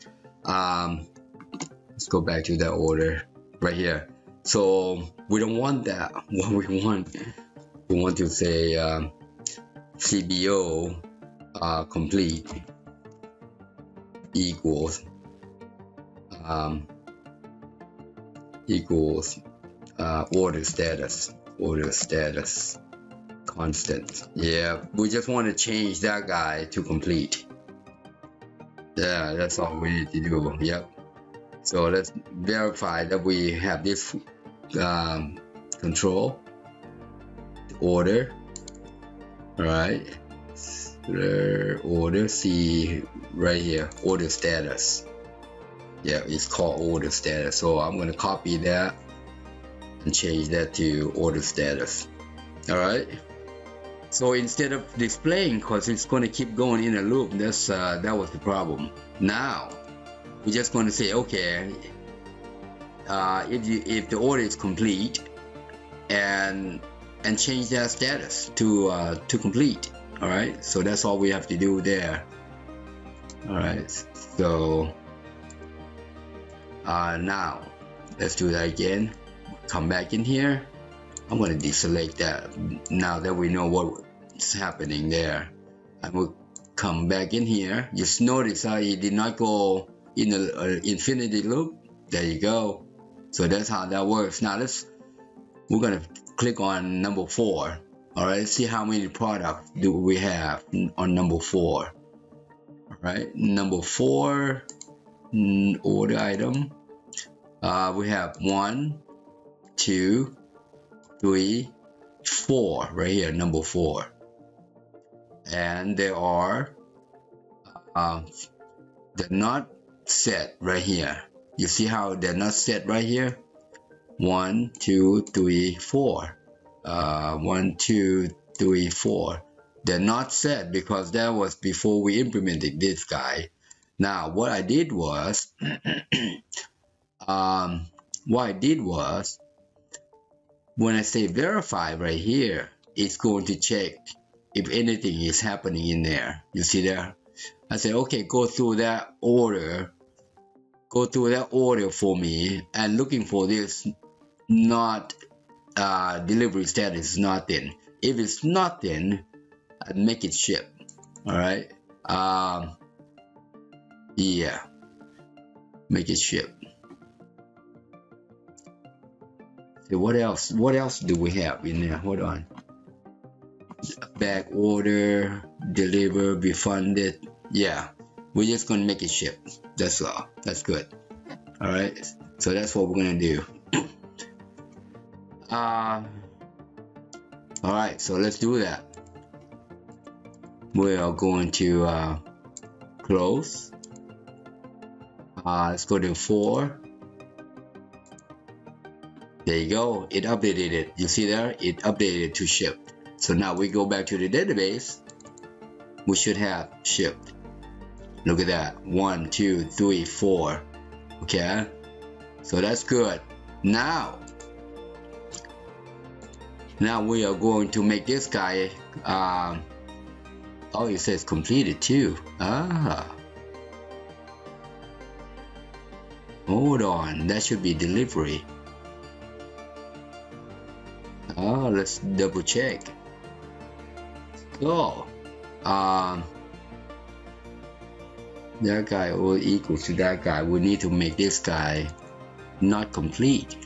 let's go back to that order right here. So we don't want that. What we want to say CBO complete equals order status constant. Yeah, we just want to change that guy to complete. Yeah, that's all we need to do. Yep. So let's verify that we have this control order. All right, order, see right here, order status. Yeah, it's called order status. So I'm going to copy that and change that to order status. All right, so instead of displaying, because it's going to keep going in a loop, that was the problem. Now we're just going to say, okay, if the order is complete, and change that status to complete. All right, so that's all we have to do there. All right, so now let's do that again. Come back in here. I'm going to deselect that now that we know what's happening there. I will come back in here. Just notice how it did not go in an infinity loop. There you go. So that's how that works. Now we're going to click on number 4. All right, see how many products do we have on number 4. All right, number 4 order item. We have 1, 2, 3, 4 right here, number 4. And there are they're not set right here. You see how they're not set right here? 1, 2, 3, 4. 1, 2, 3, 4. they're not set because that was before we implemented this guy. Now what I did was when I say verify right here, it's going to check if anything is happening in there. You see there? I say, okay, go through that order for me and looking for this not delivery status is nothing. If it's nothing, I'd make it ship. All right. Yeah, make it ship. So what else do we have in there? Hold on. Back order, deliver, be funded. Yeah, we're just gonna make it ship. That's all. That's good. All right. So that's what we're gonna do. All right. So let's do that. We are going to close. Let's go to 4. There you go. It updated it. You see there? It updated to shipped. So now we go back to the database. We should have shipped. Look at that. 1, 2, 3, 4. Okay. So that's good. Now we are going to make this guy. Oh, it says completed too. Hold on. That should be delivery. Let's double check. So, that guy all equals to that guy. We need to make this guy not complete.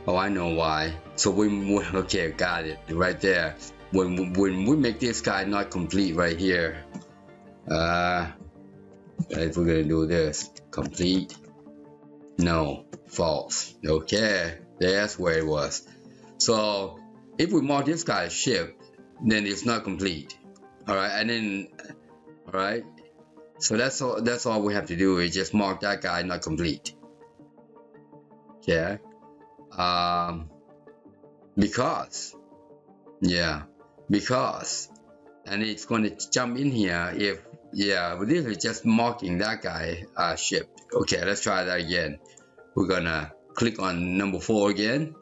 Oh, I know why. So okay, got it right there. When we make this guy not complete right here, if we're gonna do this, complete, no, false. Okay, that's where it was. So if we mark this guy shipped, then it's not complete. All right, and then all right. So that's all we have to do is just mark that guy not complete. Okay. Because and it's going to jump in here if but this is just marking that guy shipped. Okay, let's try that again. We're gonna click on number 4 again.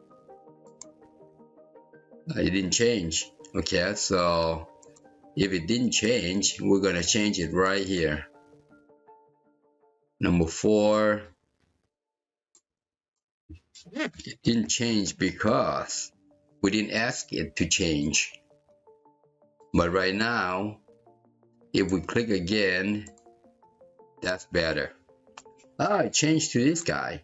It didn't change. Okay, so if it didn't change, we're gonna change it right here. Number 4. It didn't change because we didn't ask it to change. But right now, if we click again, that's better. It changed to this guy.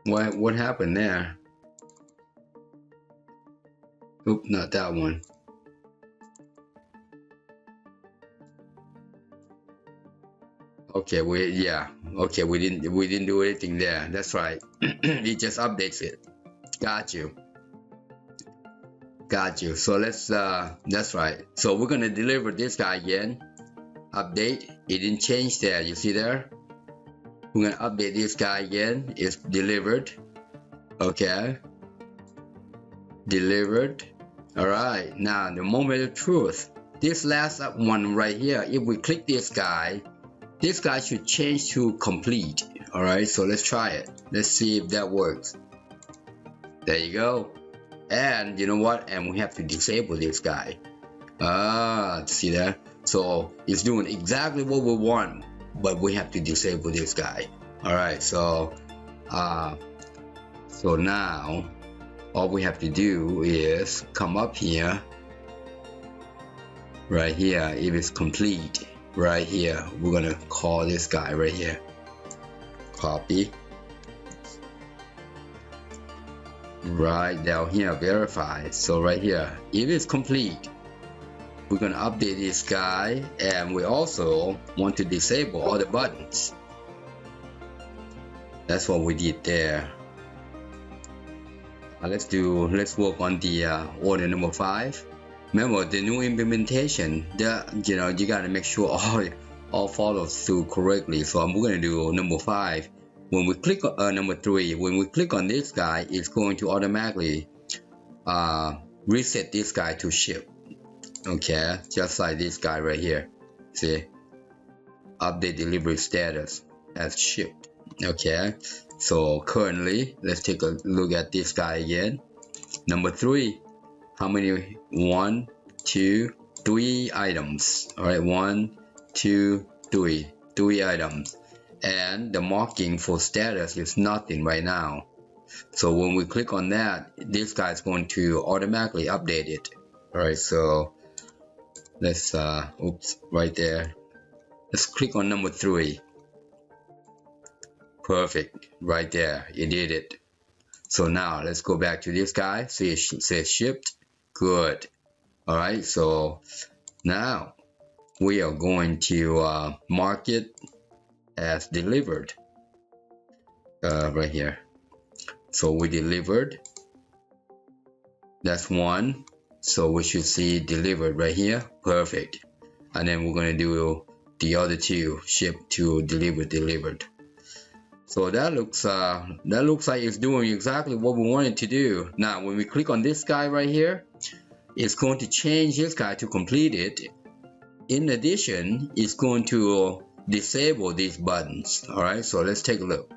What happened there? Oop, not that one. Okay, we didn't do anything there. That's right. It just updates it. Got you. So let's that's right. So we're gonna deliver this guy again. Update. It didn't change there. You see there? We're gonna update this guy again. It's delivered. Okay. Delivered. All right. Now the moment of truth. This last one right here. If we click this guy should change to complete. All right. So let's try it. Let's see if that works. There you go. And you know what? And we have to disable this guy. See that? So it's doing exactly what we want, but we have to disable this guy. All right. So now all we have to do is come up here. Right here, if it's complete, right here, we're gonna call this guy right here. Copy. Right down here, verify. So right here, if it's complete, we're gonna update this guy, and we also want to disable all the buttons. That's what we did there. Let's work on the order number 5. Remember the new implementation. You gotta make sure all follows through correctly. So I'm gonna do number 5. when we click on number 3, when we click on this guy, it's going to automatically reset this guy to ship. Okay, just like this guy right here. See, update delivery status as shipped. Okay, so currently, let's take a look at this guy again. Number 3, how many? 1, 2, 3 items. All right, 1, 2, 3 items. And the marking for status is nothing right now. So when we click on that, this guy is going to automatically update it. All right, so let's oops, right there. Let's click on number 3. Perfect, right there, you did it. So now let's go back to this guy. See, it says shipped. Good. All right, so now we are going to mark it as delivered right here. So we delivered. That's 1. So we should see delivered right here. Perfect. And then we're going to do the other 2, shipped to delivered. So that looks like it's doing exactly what we wanted to do. Now when we click on this guy right here, it's going to change this guy to completed. In addition, it's going to disable these buttons. All right, so let's take a look.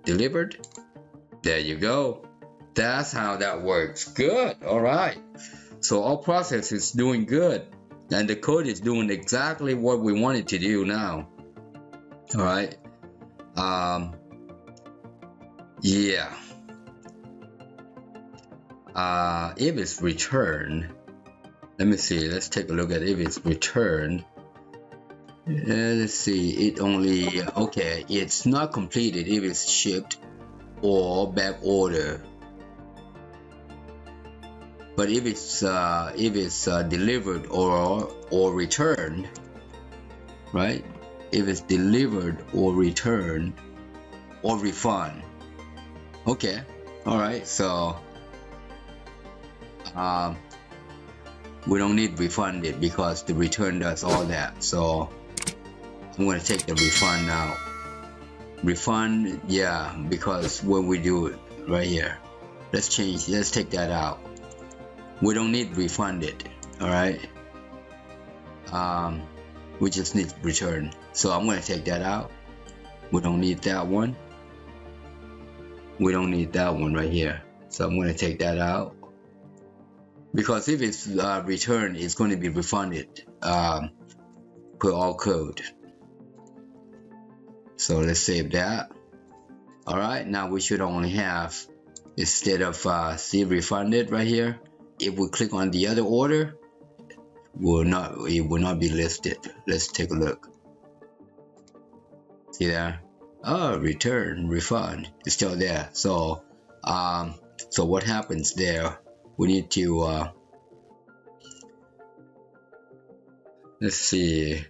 Delivered. There you go. That's how that works. Good. All right. So our process is doing good, and the code is doing exactly what we wanted to do now. All right. Yeah. If it's returned, let me see. Let's take a look at if it's returned. Let's see. It only okay. It's not completed if it's shipped or back order. But if it's delivered or returned, right? If it's delivered or returned or refund, okay, all right. So we don't need refunded because the return does all that. So I'm going to take the refund out. Refund, yeah, because when we do it right here, let's take that out. We don't need refunded. All right. We just need return. So I'm going to take that out. We don't need that one. We don't need that one right here. So I'm going to take that out. Because if it's returned, it's going to be refunded per all code. So let's save that. All right, now we should only have, instead of see refunded right here, if we click on the other order, it will not be listed. Let's take a look. See there? Oh, return, refund, it's still there. So so what happens there? We need to let's see. I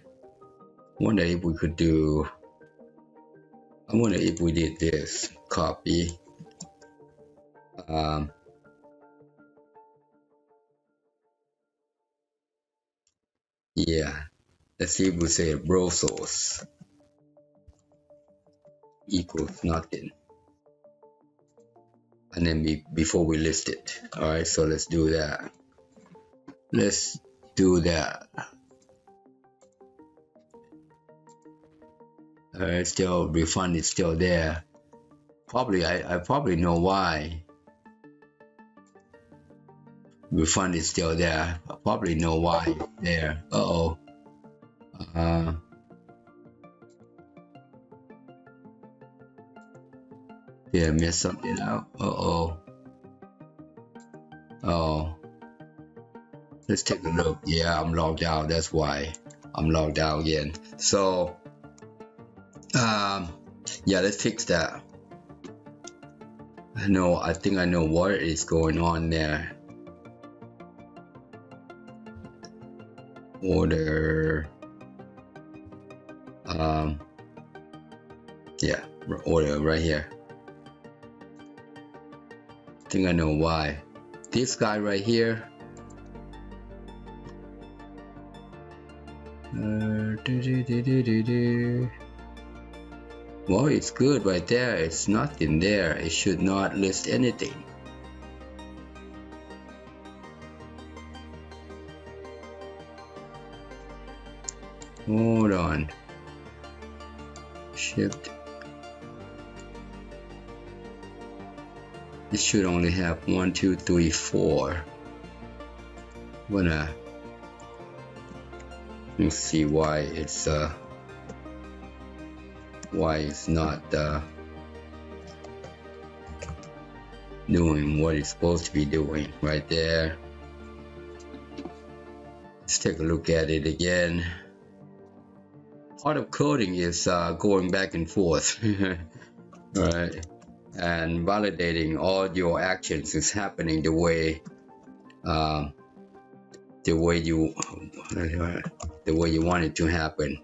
wonder if we could do. I wonder if we did this copy. Yeah. Let's see if we say row source equals nothing, and then before we list it. All right. So let's do that. Let's do that. Still refund is still there. Probably I probably know why. Refund is still there. I probably know why there. Yeah, messed something out. Let's take a look. Yeah, I'm logged out. That's why I'm logged out again. So yeah, let's fix that. I think I know what is going on there. Order, yeah, order right here. I think I know why. This guy right here, Well, it's good right there. It's nothing there. It should not list anything. Hold on. Shift. It should only have 1, 2, 3, 4. Let's see why it's not doing what it's supposed to be doing right there. Let's take a look at it again. Part of coding is going back and forth, right? And validating all your actions is happening the way you want it to happen.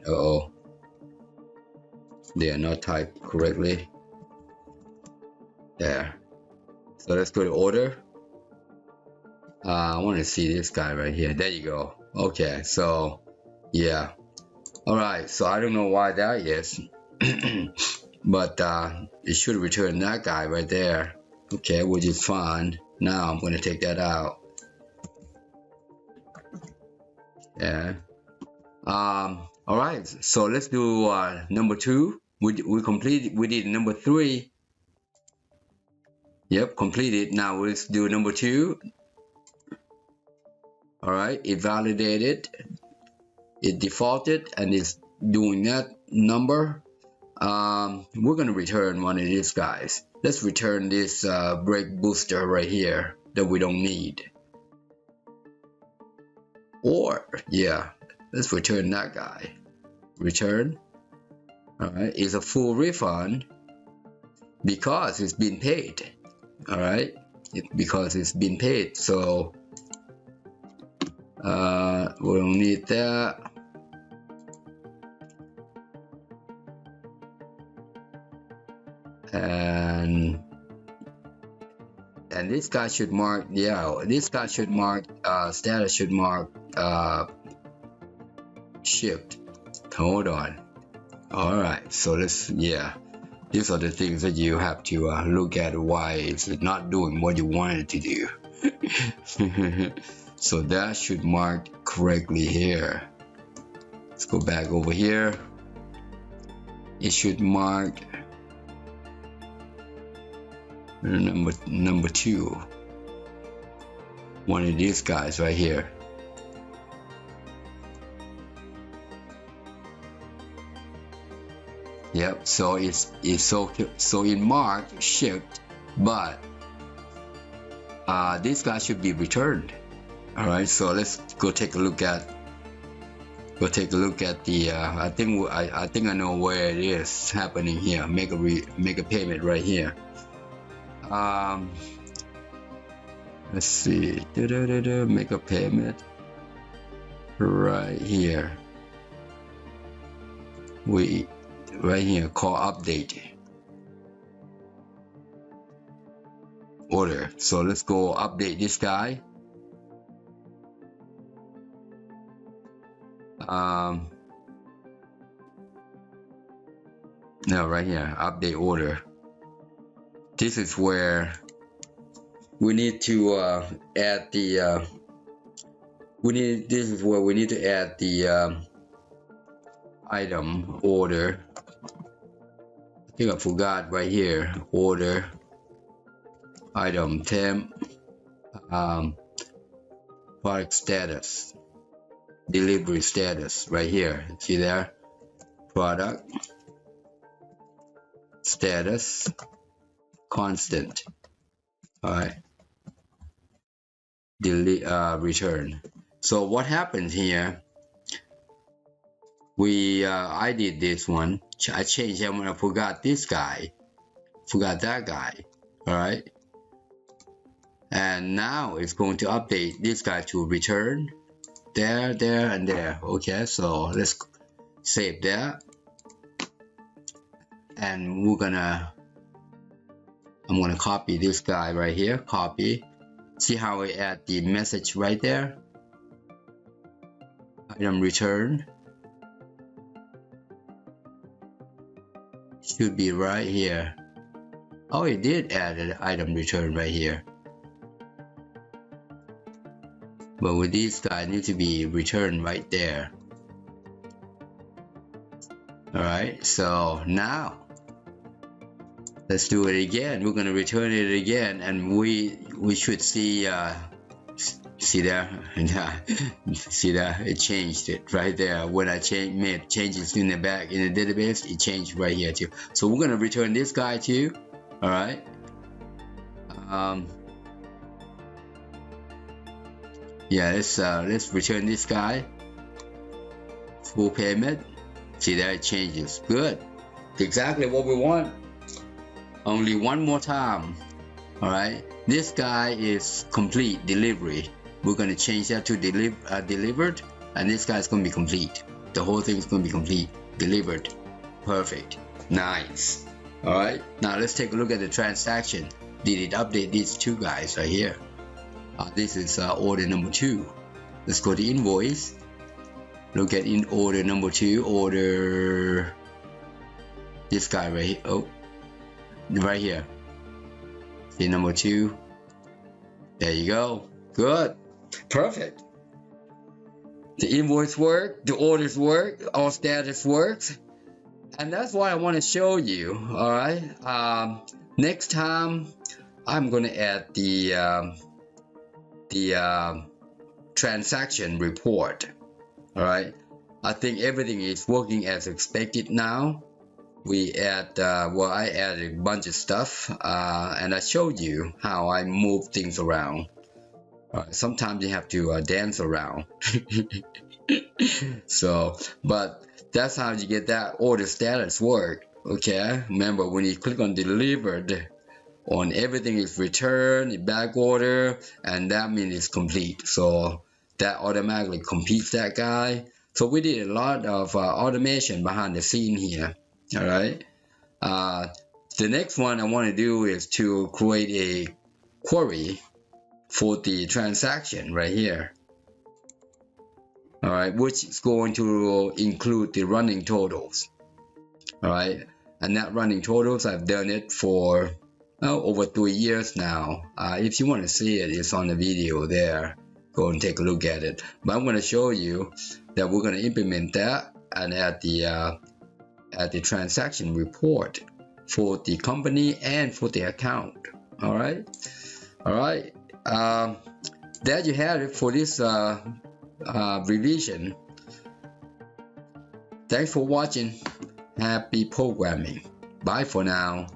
They are not typed correctly. There. So let's go to order. I want to see this guy right here. There you go. Okay, so yeah. Alright, so I don't know why that is. But it should return that guy right there. Okay, which is fine. Now I'm going to take that out. Yeah. Alright, so let's do number 2. We did number 3. Yep, completed. Now let's do number 2. Alright, it validated. It defaulted and it's doing that number. We're gonna return one of these guys. Let's return this brake booster right here that we don't need. Or yeah, let's return that guy. Return. Alright, it's a full refund because it's been paid. Alright, because it's been paid. So we don't need that. And this guy should mark, yeah, this guy should mark status should mark shipped. Hold on. All right, so let's, yeah, these are the things that you have to look at why it's not doing what you want it to do. So that should mark correctly here. Let's go back over here. It should mark number 2. One of these guys right here. Yep, so it's so in marked shipped, but this guy should be returned. All right, so let's go take a look at the I think I know where it is happening here. Make a payment right here. Let's see, make a payment right here. Right here, call update order. So let's go update this guy. Now right here, update order. This is where we need to add the this is where we need to add the item order. I think I forgot right here. Order item temp product status, delivery status right here. See there? Product status constant. All right. Delete return. So what happens here? I did this one. I changed it when I forgot this guy. Forgot that guy. All right. And now it's going to update this guy to return. There, and there. Okay, so let's save that. And I'm gonna copy this guy right here. Copy. See how I add the message right there? Item return. should be right here. Oh, it did add an item return right here. But with these guys, need to be returned right there. Alright, so now let's do it again. We're gonna return it again, and we should see see there see that it changed it right there. When I made changes in the back in the database, it changed right here too. So we're gonna return this guy too. All right. Yeah, let's return this guy. Full payment. See that it changes. Good. Exactly what we want. Only one more time. All right. This guy is complete delivery. We're gonna change that to delivered, and this guy's gonna be complete. The whole thing is gonna be complete, delivered, perfect, nice. All right. Now let's take a look at the transaction. Did it update these two guys right here? This is order number 2. Let's go to invoice. Look at in order number 2. Order this guy right here. Oh, right here. See number 2. There you go. Good. Perfect. The invoice work, the orders work, all status works, and that's what I want to show you. All right. Next time, I'm going to add the transaction report. All right. I think everything is working as expected now. We add I added a bunch of stuff, and I showed you how I move things around. Sometimes you have to dance around. So, but that's how you get that order status work. Okay, remember when you click on delivered, on everything is returned, back order, and that means it's complete. So that automatically completes that guy. So we did a lot of automation behind the scene here. All right. The next one I want to do is to create a query for the transaction right here. All right, which is going to include the running totals. All right, and that running totals, I've done it for over 3 years now. If you want to see it, it's on the video there. Go and take a look at it. But I'm going to show you that we're going to implement that and add the transaction report for the company and for the account. All right. There you have it for this revision. Thanks for watching. Happy programming. Bye for now.